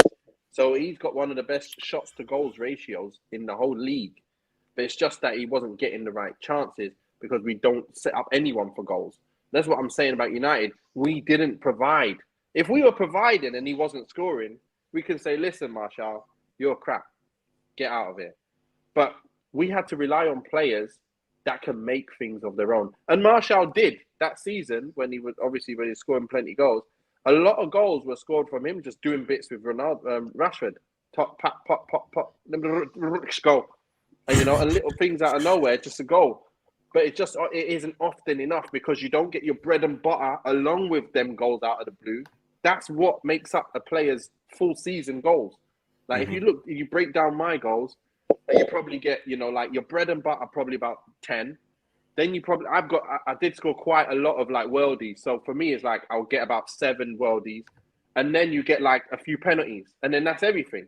So he's got one of the best shots to goals ratios in the whole league. But it's just that he wasn't getting the right chances because we don't set up anyone for goals. That's what I'm saying about United. We didn't provide. If we were providing and he wasn't scoring, we can say, listen, Martial, you're crap. Get out of here. But we had to rely on players that can make things of their own. And Martial did that season when he was scoring plenty of goals. A lot of goals were scored from him just doing bits with Rashford. Top, pop, pop, pop, pop, go. And, you know, and little things out of nowhere, just a goal. But it isn't often enough because you don't get your bread and butter along with them goals out of the blue. That's what makes up a player's full season goals. Like if you break down my goals, you probably get, you know, like your bread and butter probably about 10. Then I did score quite a lot of like worldies. So for me, it's like I'll get about 7 worldies, and then you get like a few penalties, and then that's everything.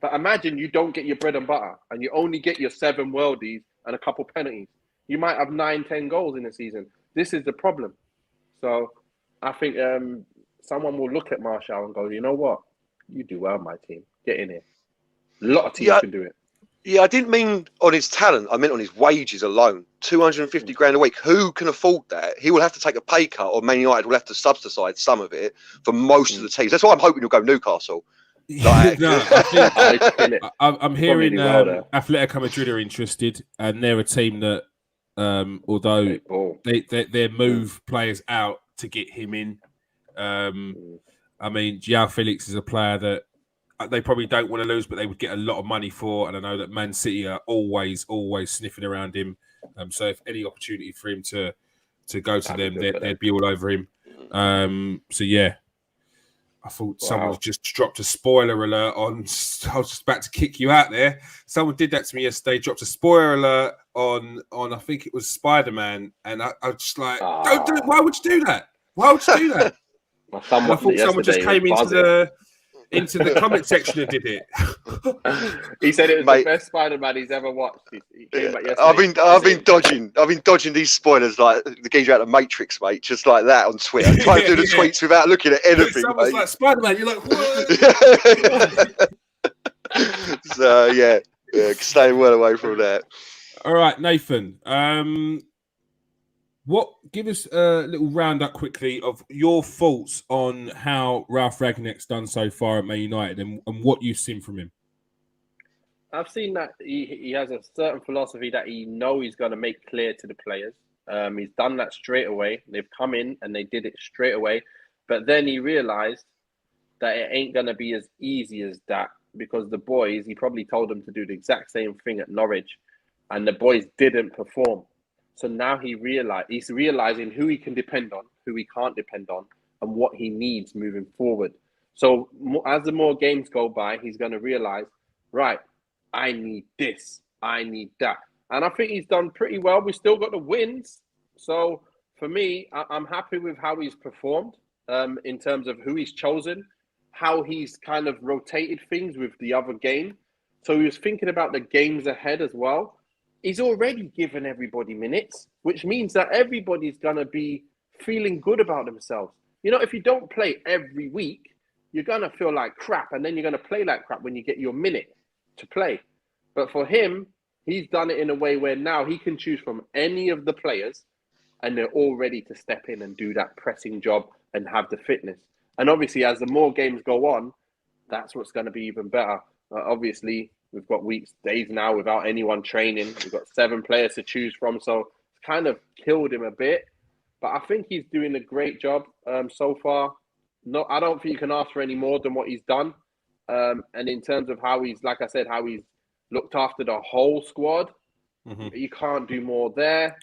But imagine you don't get your bread and butter, and you only get your 7 worldies and a couple penalties. You might have 9-10 goals in a season. This is the problem. So I think someone will look at Martial and go, you know what? You do well, my team. Get in here. A lot of teams can do it. Yeah, I didn't mean on his talent. I meant on his wages alone. 250 grand a week. Who can afford that? He will have to take a pay cut, or Man United will have to subsidise some of it for most of the teams. That's why I'm hoping he'll go Newcastle. Like, I'm hearing Atletico Madrid are interested, and they're a team that, although they move players out to get him in. I mean, João Felix is a player that they probably don't want to lose, but they would get a lot of money for. And I know that Man City are always sniffing around him. So if any opportunity for him to go to them, they'd be all over him. So yeah, I thought someone just dropped a spoiler alert on. I was just about to kick you out there. Someone did that to me yesterday. Dropped a spoiler alert on I think it was Spider-Man, and I was just like, don't do it. Why would you do that? Why would you do that? I thought someone just came into the comment section and did it. He said it was the best Spider-Man he's ever watched. He came back yesterday. I've been dodging these spoilers like the geezer out of Matrix, mate, just like that on Twitter. Trying to do the tweets without looking at anything. Someone's like Spider-Man, you're like, what? So staying well away from that. All right, Nathan. Give us a little roundup quickly of your thoughts on how Ralph Rangnick's done so far at Man United and what you've seen from him. I've seen that he has a certain philosophy that he knows he's going to make clear to the players. He's done that straight away. They've come in and they did it straight away. But then he realized that it ain't going to be as easy as that, because the boys, he probably told them to do the exact same thing at Norwich, and the boys didn't perform. So now he's realizing who he can depend on, who he can't depend on, and what he needs moving forward. So as the more games go by, he's going to realize, right, I need this, I need that. And I think he's done pretty well. We still got the wins. So for me, I'm happy with how he's performed in terms of who he's chosen, how he's kind of rotated things with the other game. So he was thinking about the games ahead as well. He's already given everybody minutes, which means that everybody's going to be feeling good about themselves. You know, if you don't play every week, you're going to feel like crap, and then you're going to play like crap when you get your minute to play. But for him, he's done it in a way where now he can choose from any of the players, and they're all ready to step in and do that pressing job and have the fitness. And obviously, as the more games go on, that's what's going to be even better. Obviously, we've got days now without anyone training. We've got 7 players to choose from, so it's kind of killed him a bit. But I think he's doing a great job so far. No, I don't think you can ask for any more than what he's done. And in terms of how he's, like I said, how he's looked after the whole squad, you can't do more there.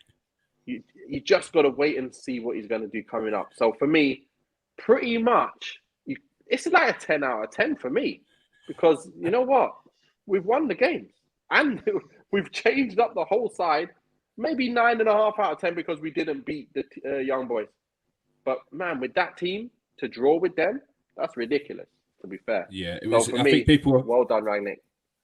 You just got to wait and see what he's going to do coming up. So for me, pretty much, it's like a 10 out of 10 for me. Because you know what? We've won the games. And we've changed up the whole side. Maybe 9.5 out of 10 because we didn't beat the young boys. But man, with that team, to draw with them, that's ridiculous, to be fair. Yeah, it was. So for I me, think people. Well done, Rangnick.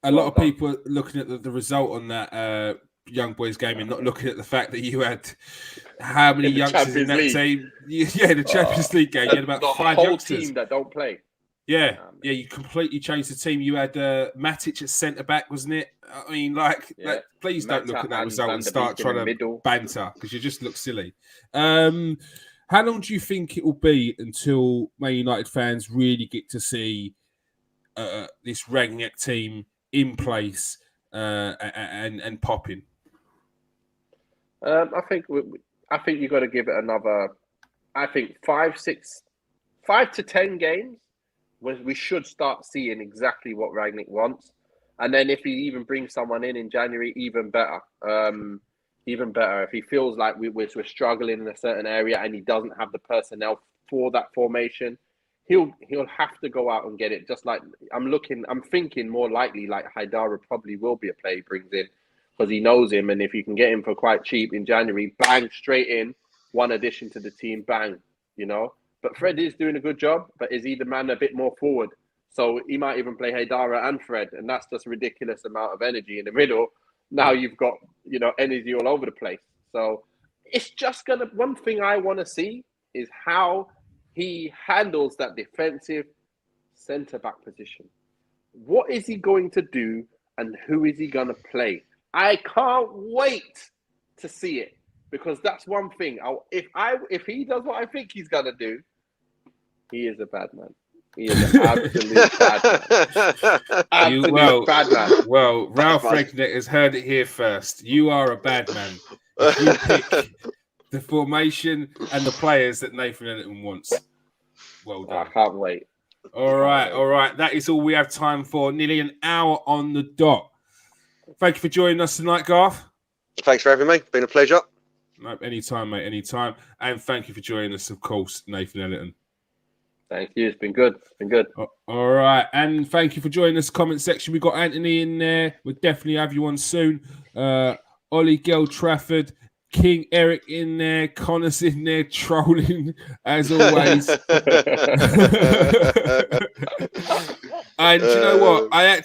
A lot of people are looking at the result on that young boys game and not looking at the fact that you had how many youngsters in that team. Yeah, the Champions League game. You had about 5 youngsters. The whole team that don't play. Yeah, you completely changed the team. You had Matic at centre back, wasn't it? I mean, like please don't look at that result and start trying to banter, because you just look silly. How long do you think it will be until Man United fans really get to see this Rangnick team in place and popping? I think you've got to give it another. I think 5 to 10 games. We should start seeing exactly what Rangnick wants. And then if he even brings someone in January, even better. Even better. If he feels like we're struggling in a certain area and he doesn't have the personnel for that formation, he'll have to go out and get it. Just like I'm thinking more likely like Haidara probably will be a player he brings in, because he knows him. And if you can get him for quite cheap in January, bang, straight in, one addition to the team, bang, you know. But Fred is doing a good job, but is he the man a bit more forward? So he might even play Haidara and Fred, and that's just a ridiculous amount of energy in the middle. Now you've got, energy all over the place. So it's just one thing I want to see is how he handles that defensive centre-back position. What is he going to do and who is he going to play? I can't wait to see it, because that's one thing. If he does what I think he's going to do, he is a bad man. He is an absolute bad man. Bad man. Well, Ralph Rangnick has heard it here first. You are a bad man. If you pick the formation and the players that Nathan Ellington wants. Well done. I can't wait. All right. That is all we have time for. Nearly an hour on the dot. Thank you for joining us tonight, Garth. Thanks for having me. Been a pleasure. No, anytime, mate. Anytime. And thank you for joining us, of course, Nathan Ellington. Thank you. It's been good. All right. And thank you for joining us. Comment section. We got Anthony in there. We'll definitely have you on soon. Ollie Gil Trafford, King Eric in there, Connor's in there trolling as always. And you know what? I had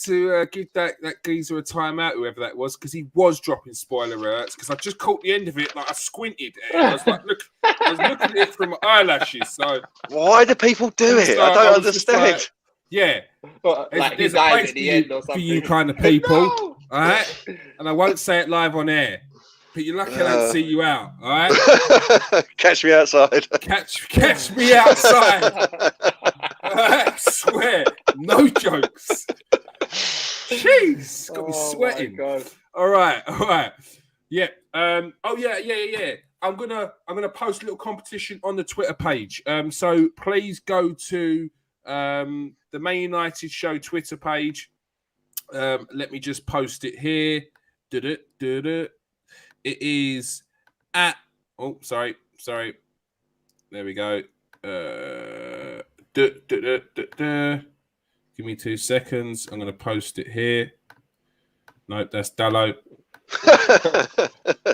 to give that geezer a timeout, whoever that was, because he was dropping spoiler alerts. Because I just caught the end of it, like I squinted. I was like, I was looking at it from my eyelashes. So why do people do it? I don't understand. Like, yeah, like there's a place for you kind of people, all right? And I won't say it live on air. But you're lucky I don't see you out, all right? Catch me outside. Catch me outside. I swear, no jokes. Jeez, got me sweating. My God. All right. Yeah. Yeah. I'm gonna post a little competition on the Twitter page. So please go to the Man United Show Twitter page. Let me just post it here. It is at. Oh, sorry. There we go. Give me 2 seconds. I'm going to post it here. Nope, that's Dallo.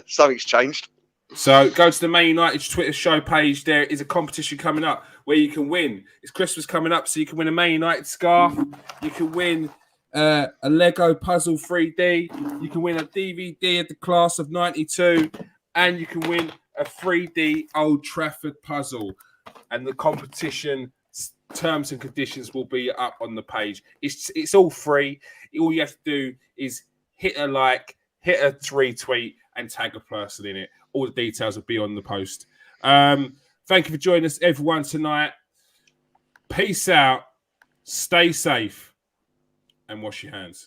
Something's changed. So go to the Man United Twitter show page. There is a competition coming up where you can win. It's Christmas coming up, so you can win a Man United scarf. You can win a Lego puzzle 3D. You can win a DVD of the class of 92. And you can win a 3D Old Trafford puzzle. And the competition terms and conditions will be up on the page. It's all free. All you have to do is hit a like, hit a retweet, and tag a person in it. All the details will be on the post. Thank you for joining us, everyone, tonight. Peace out. Stay safe. And wash your hands.